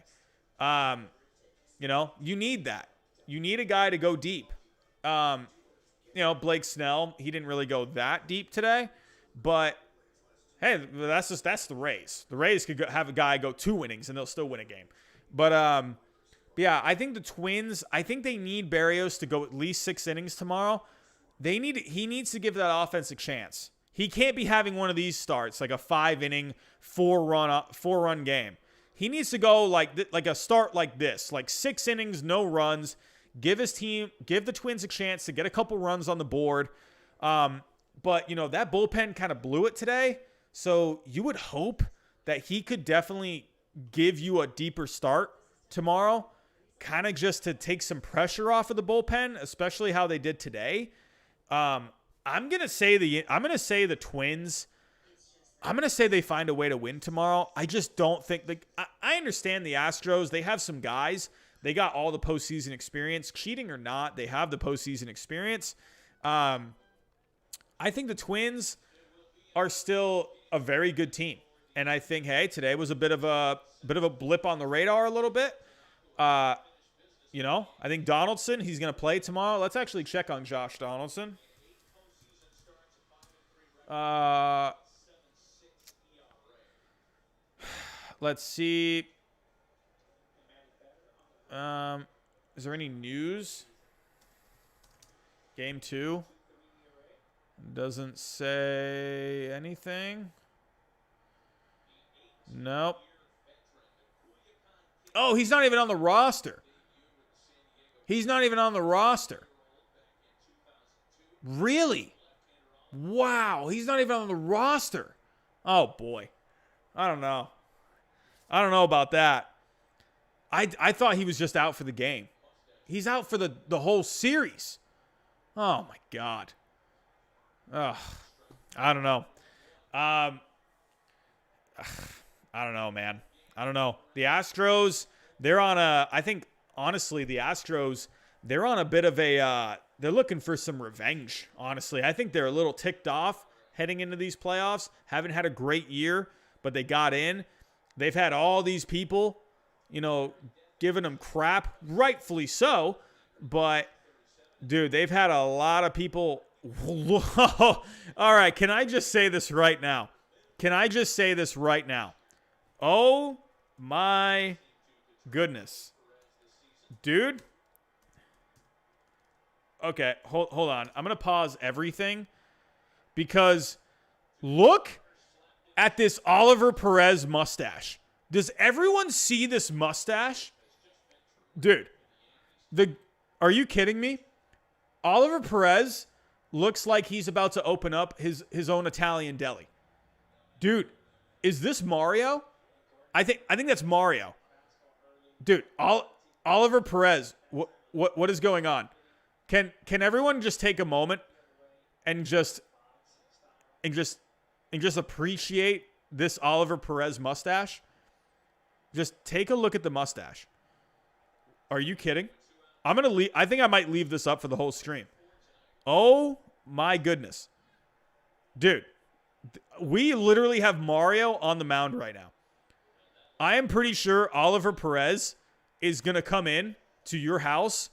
You need that. You need a guy to go deep. Blake Snell, he didn't really go that deep today, but hey, that's the Rays. The Rays could have a guy go 2 innings and they'll still win a game. But yeah, I think the Twins, I think they need Barrios to go at least 6 innings tomorrow. He needs to give that offense a chance. He can't be having one of these starts, like a 5-inning, 4-run game. He needs to go like a start like this, like 6 innings, no runs. Give the Twins a chance to get a couple runs on the board. But that bullpen kind of blew it today. So you would hope that he could definitely give you a deeper start tomorrow, kind of just to take some pressure off of the bullpen, especially how they did today. I'm gonna say the Twins. I'm gonna say they find a way to win tomorrow. I just don't think I understand the Astros. They have some guys. They got all the postseason experience. Cheating or not, they have the postseason experience. I think the Twins are still a very good team, and I think today was a bit of a blip on the radar a little bit. I think Donaldson, he's gonna play tomorrow. Let's actually check on Josh Donaldson. Let's see. Is there any news? Game 2. Doesn't say anything. Nope. Oh, he's not even on the roster. Really? Wow, he's not even on the roster. Oh, boy. I don't know about that. I thought he was just out for the game. He's out for the whole series. Oh, my God. Ugh. I don't know. I don't know, man. I don't know. The Astros, they're on I think, honestly, the Astros, they're on a bit of they're looking for some revenge, honestly. I think they're a little ticked off heading into these playoffs. Haven't had a great year, but they got in. They've had all these people, giving them crap, rightfully so, but Dude, they've had a lot of people. All right, can I just say this right now? Oh my goodness. Dude. Okay, hold on. I'm going to pause everything because look at this Oliver Perez mustache. Does everyone see this mustache? Dude, are you kidding me? Oliver Perez looks like he's about to open up his own Italian deli. Dude, is this Mario? I think that's Mario. Dude, Oliver Perez, what is going on? Can everyone just take a moment and just appreciate this Oliver Perez mustache? Just take a look at the mustache. Are you kidding? I'm going to leave. I think I might leave this up for the whole stream. Oh my goodness. Dude, we literally have Mario on the mound right now. I am pretty sure Oliver Perez is going to come in to your house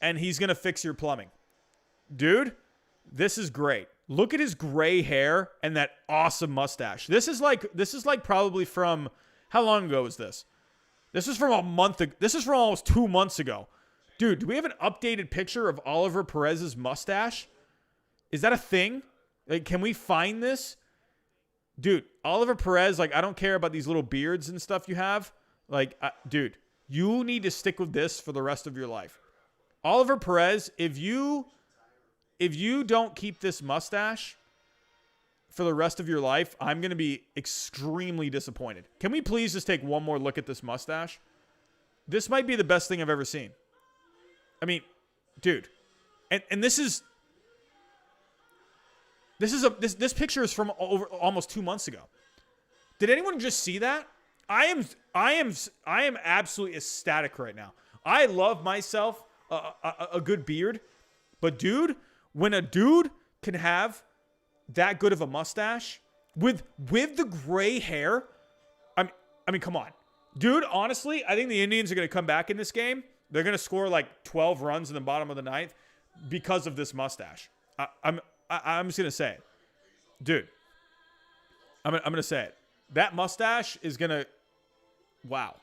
and he's going to fix your plumbing. Dude, this is great. Look at his gray hair and that awesome mustache. This is like probably from, how long ago was this? This is from a month ago. This is from almost 2 months ago. Dude, do we have an updated picture of Oliver Perez's mustache? Is that a thing? Like, can we find this? Dude, Oliver Perez, like, I don't care about these little beards and stuff you have. Like, dude, you need to stick with this for the rest of your life. Oliver Perez, if you don't keep this mustache for the rest of your life, I'm going to be extremely disappointed. Can we please just take one more look at this mustache? This might be the best thing I've ever seen. I mean, dude, and this picture is from over almost 2 months ago. Did anyone just see that? I am absolutely ecstatic right now. I love myself a good beard, but dude, when a dude can have that good of a mustache with the gray hair, I mean, come on, dude. Honestly, I think the Indians are going to come back in this game. They're going to score like 12 runs in the bottom of the ninth because of this mustache. I'm just going to say it. Dude, I'm going to say it. That mustache is going to, wow.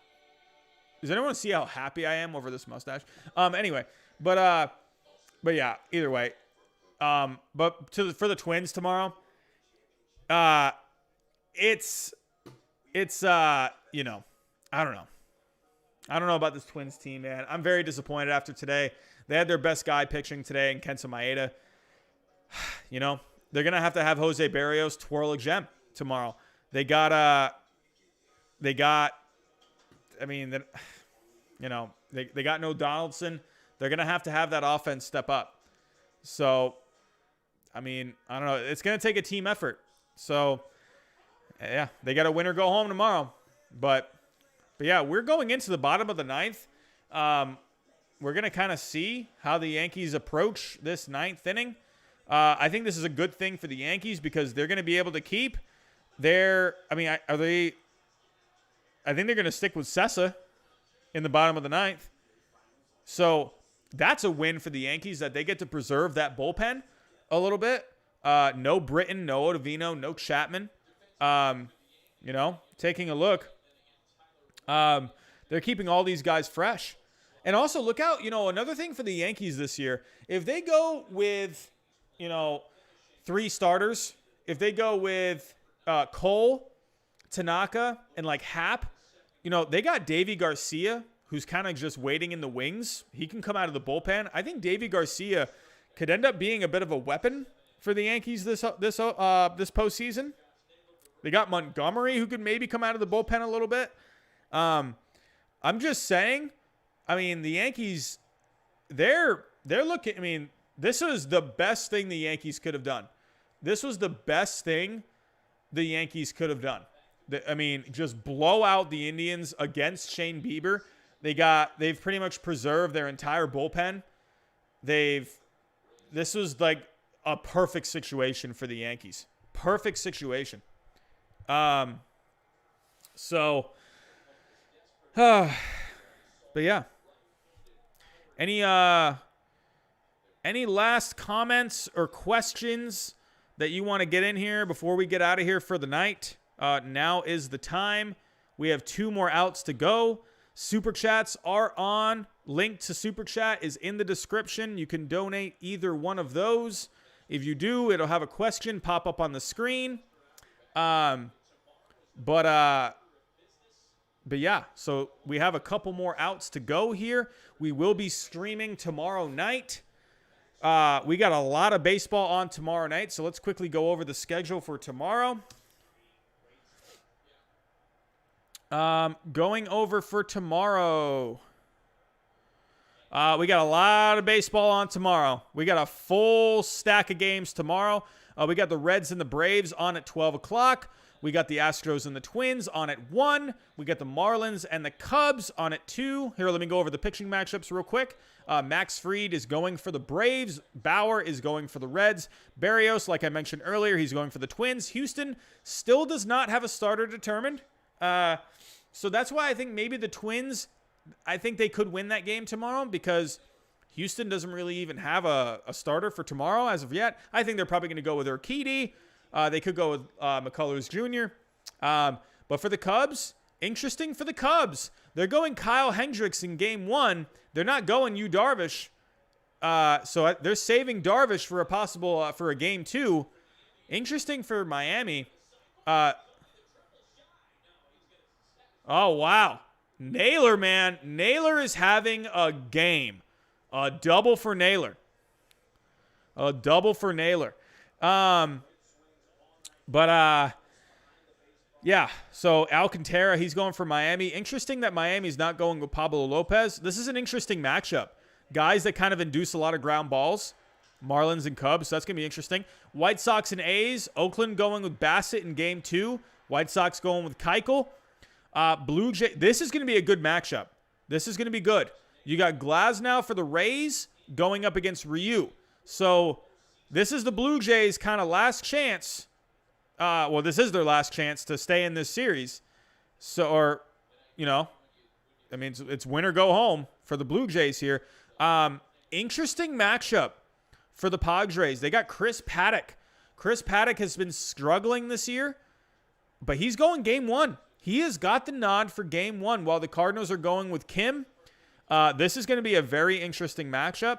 Does anyone see how happy I am over this mustache? Anyway, but yeah, either way. But for the Twins tomorrow, it's you know, I don't know. I don't know about this Twins team, man. I'm very disappointed after today. They had their best guy pitching today in Kenta Maeda. You know, they're going to have Jose Barrios twirl a gem tomorrow. They got, I mean, you know, they got no Donaldson. They're going to have that offense step up. So, I mean, I don't know. It's going to take a team effort. So, yeah, they got to win or go home tomorrow. But yeah, we're going into the bottom of the ninth. We're going to kind of see how the Yankees approach this ninth inning. I think this is a good thing for the Yankees because they're going to be able to keep their, I mean, I think they're going to stick with Sessa in the bottom of the ninth. So that's a win for the Yankees that they get to preserve that bullpen a little bit. No Britton, no Ottavino, no Chapman. You know, taking a look. They're keeping all these guys fresh. And also look out, you know, another thing for the Yankees this year, if they go with, you know, 3 starters, if they go with Cole, Tanaka, and like Happ, you know, they got Davy Garcia, who's kind of just waiting in the wings. He can come out of the bullpen. I think Davy Garcia could end up being a bit of a weapon for the Yankees this postseason. They got Montgomery, who could maybe come out of the bullpen a little bit. I'm just saying, I mean, the Yankees, they're looking, I mean, this was the best thing the Yankees could have done. This was the best thing the Yankees could have done. I mean, just blow out the Indians against Shane Bieber. They've pretty much preserved their entire bullpen. This was like a perfect situation for the Yankees. Perfect situation. So, but yeah. Any Any last comments or questions that you want to get in here before we get out of here for the night? Now is the time. We have 2 more outs to go. Super Chats are on. Link to Super Chat is in the description. You can donate either one of those. If you do, it'll have a question pop up on the screen. But yeah, so we have a couple more outs to go here. We will be streaming tomorrow night. We got a lot of baseball on tomorrow night, so let's quickly go over the schedule for tomorrow. Going over for tomorrow. We got a lot of baseball on tomorrow. We got a full stack of games tomorrow. We got the Reds and the Braves on at 12 o'clock. We got the Astros and the Twins on at 1. We got the Marlins and the Cubs on at 2. Here, let me go over the pitching matchups real quick. Max Fried is going for the Braves. Bauer is going for the Reds. Barrios, like I mentioned earlier, he's going for the Twins. Houston still does not have a starter determined. So that's why I think maybe the Twins, I think they could win that game tomorrow because Houston doesn't really even have a starter for tomorrow as of yet. I think they're probably going to go with Urquidy. They could go with McCullers Jr. But for the Cubs, interesting for the Cubs. They're going Kyle Hendricks in game 1. They're not going Yu Darvish. So they're saving Darvish for a possible for a game 2. Interesting for Miami. Oh, wow. Naylor, man. Naylor is having a game. A double for Naylor. A double for Naylor. Yeah, so Alcantara, he's going for Miami. Interesting that Miami's not going with Pablo Lopez. This is an interesting matchup. Guys that kind of induce a lot of ground balls. Marlins and Cubs, so that's going to be interesting. White Sox and A's. Oakland going with Bassett in game 2. White Sox going with Keuchel. Blue Jay. This is going to be a good matchup. This is going to be good. You got Glasnow for the Rays going up against Ryu. So this is the Blue Jays' kind of last chance. Well, this is their last chance to stay in this series. So, or, you know, I mean, it's win or go home for the Blue Jays here. Interesting matchup for the Padres. They got Chris Paddock. Chris Paddock has been struggling this year, but he's going game 1. He has got the nod for game 1 while the Cardinals are going with Kim. This is going to be a very interesting matchup.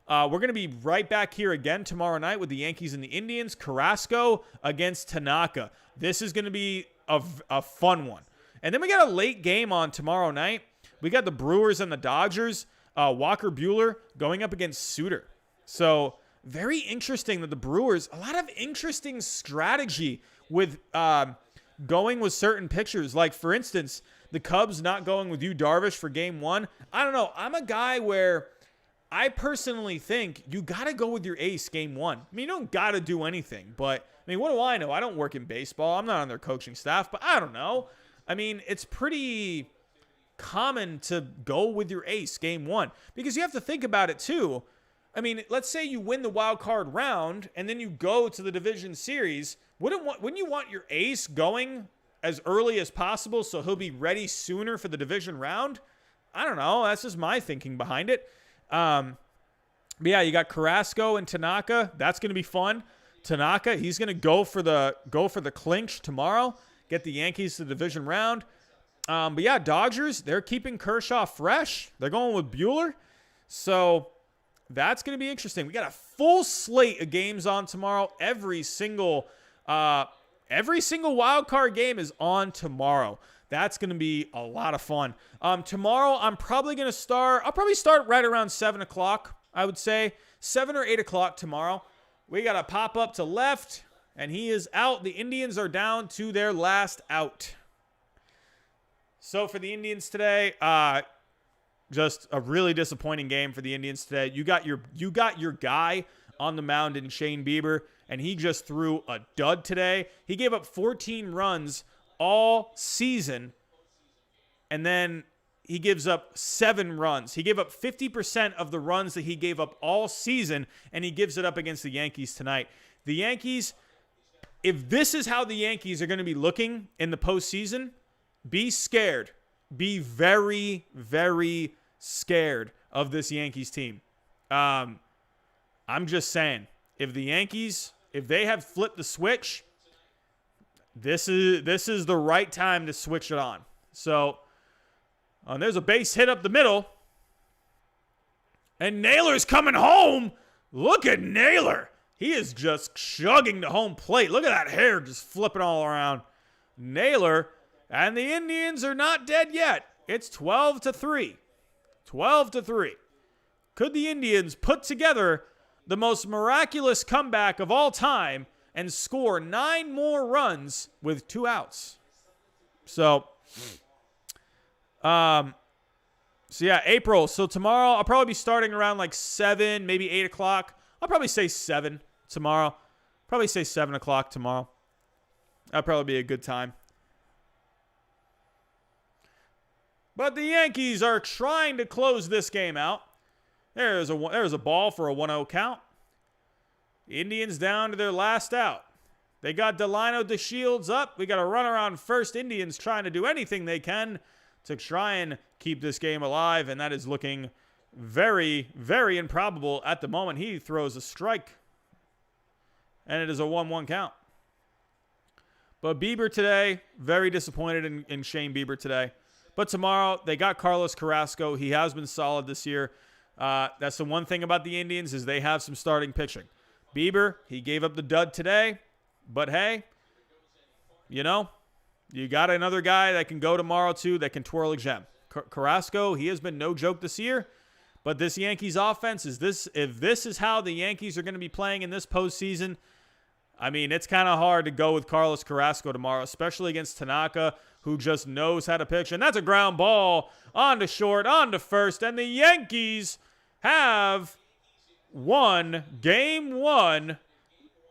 We're going to be right back here again tomorrow night with the Yankees and the Indians. Carrasco against Tanaka. This is going to be a fun one. And then we got a late game on tomorrow night. We got the Brewers and the Dodgers. Walker Buehler going up against Suter. So very interesting that the Brewers, a lot of interesting strategy with going with certain pitchers. Like, for instance, the Cubs not going with Yu Darvish for game 1. I don't know. I'm a guy where I personally think you got to go with your ace game 1. I mean, you don't got to do anything. But, I mean, what do I know? I don't work in baseball. I'm not on their coaching staff. But I don't know. I mean, it's pretty common to go with your ace game 1. Because you have to think about it, too. I mean, let's say you win the wild card round and then you go to the division series. Wouldn't you want your ace going as early as possible so he'll be ready sooner for the division round? I don't know. That's just my thinking behind it. But yeah, you got Carrasco and Tanaka. That's going to be fun. Tanaka, he's going to go for the clinch tomorrow. Get the Yankees to the division round. But yeah, Dodgers, they're keeping Kershaw fresh. They're going with Buehler. So that's going to be interesting. We got a full slate of games on tomorrow. Every single wild card game is on tomorrow. That's going to be a lot of fun. Tomorrow, I'll probably start right around 7 o'clock, I would say. 7 or 8 o'clock tomorrow. We got a pop up to left, and he is out. The Indians are down to their last out. So for the Indians today, just a really disappointing game for the Indians today. You got your guy on the mound in Shane Bieber, and he just threw a dud today. He gave up 14 runs all season, and then he gives up 7 runs. He gave up 50% of the runs that he gave up all season, and he gives it up against the Yankees tonight. The Yankees, if this is how the Yankees are going to be looking in the postseason, be scared. Be very, very scared of this Yankees team. I'm just saying, if the Yankees, if they have flipped the switch, this is the right time to switch it on. So, there's a base hit up the middle. And Naylor's coming home. Look at Naylor. He is just chugging to home plate. Look at that hair just flipping all around. Naylor, and the Indians are not dead yet. It's 12-3. 12-3. Could the Indians put together the most miraculous comeback of all time and score 9 more runs with 2 outs? So yeah, April. So tomorrow, I'll probably be starting around like 7, maybe 8 o'clock. I'll probably say 7 tomorrow. Probably say 7 o'clock tomorrow. That'll probably be a good time. But the Yankees are trying to close this game out. There's a ball for a 1-0 count. Indians down to their last out. They got Delino DeShields up. We got a run around first. Indians trying to do anything they can to try and keep this game alive, and that is looking very, very improbable at the moment. He throws a strike, and it is a 1-1 count. But Bieber today, very disappointed in Shane Bieber today. But tomorrow, they got Carlos Carrasco. He has been solid this year. That's the one thing about the Indians is they have some starting pitching. Bieber, he gave up the dud today. But, hey, you got another guy that can go tomorrow, too, that can twirl a gem. Carrasco, he has been no joke this year. But this Yankees offense, if this is how the Yankees are going to be playing in this postseason, I mean, it's kind of hard to go with Carlos Carrasco tomorrow, especially against Tanaka, who just knows how to pitch. And that's a ground ball onto short, onto first. And the Yankees have won Game 1.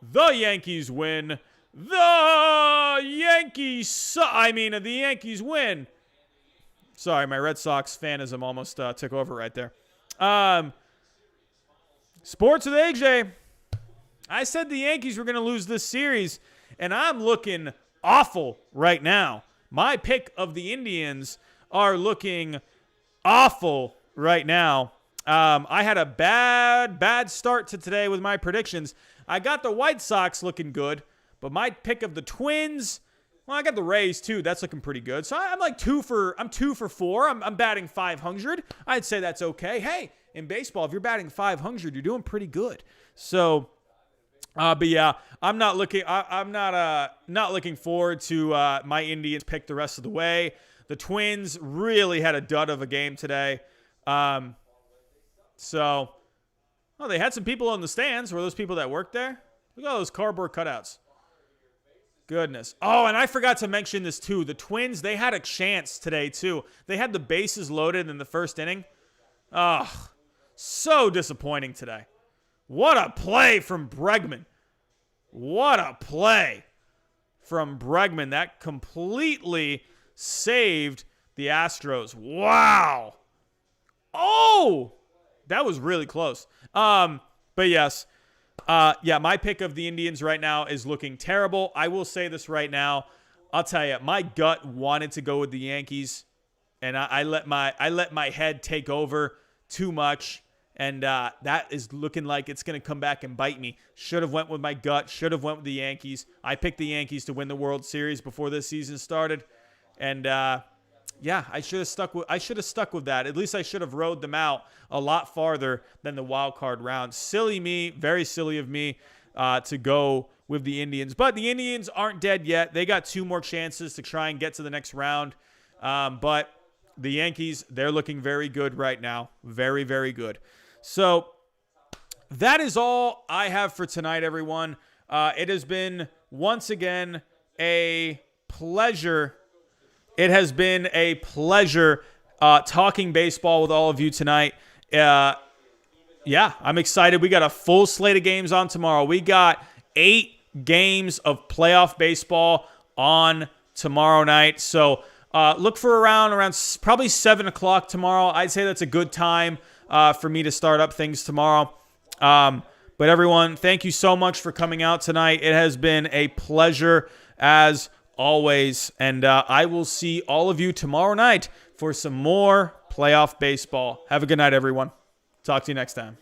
The Yankees win. The Yankees win. Sorry, my Red Sox fanism almost took over right there. Sports with AJ. I said the Yankees were going to lose this series, and I'm looking awful right now. My pick of the Indians are looking awful right now. I had a bad start to today with my predictions. I got the White Sox looking good, but my pick of the Twins, well, I got the Rays too. That's looking pretty good. So I'm like 2 for 4. I'm batting 500. I'd say that's okay. Hey, in baseball, if you're batting 500, you're doing pretty good. So, but yeah, I'm not looking forward to my Indians pick the rest of the way. The Twins really had a dud of a game today. They had some people in the stands. Were those people that worked there? Look at all those cardboard cutouts. Goodness. Oh, and I forgot to mention this too. The Twins, they had a chance today too. They had the bases loaded in the first inning. Oh, so disappointing today. What a play from Bregman. What a play from Bregman. That completely saved the Astros. Wow. Oh, that was really close. But yes. My pick of the Indians right now is looking terrible. I will say this right now. I'll tell you, my gut wanted to go with the Yankees, and I let my head take over too much, and that is looking like it's going to come back and bite me. Should have went with my gut. Should have went with the Yankees. I picked the Yankees to win the World Series before this season started, and I should have stuck with that. At least I should have rode them out a lot farther than the wild card round. Silly me, very silly of me to go with the Indians. But the Indians aren't dead yet. They got 2 more chances to try and get to the next round. But the Yankees, they're looking very good right now. Very, very good. So that is all I have for tonight, everyone. It has been, once again, a pleasure. It has been a pleasure talking baseball with all of you tonight. I'm excited. We got a full slate of games on tomorrow. We got 8 games of playoff baseball on tomorrow night. So look for around probably 7 o'clock tomorrow. I'd say that's a good time for me to start up things tomorrow. But everyone, thank you so much for coming out tonight. It has been a pleasure as always, and I will see all of you tomorrow night for some more playoff baseball. Have a good night, everyone. Talk to you next time.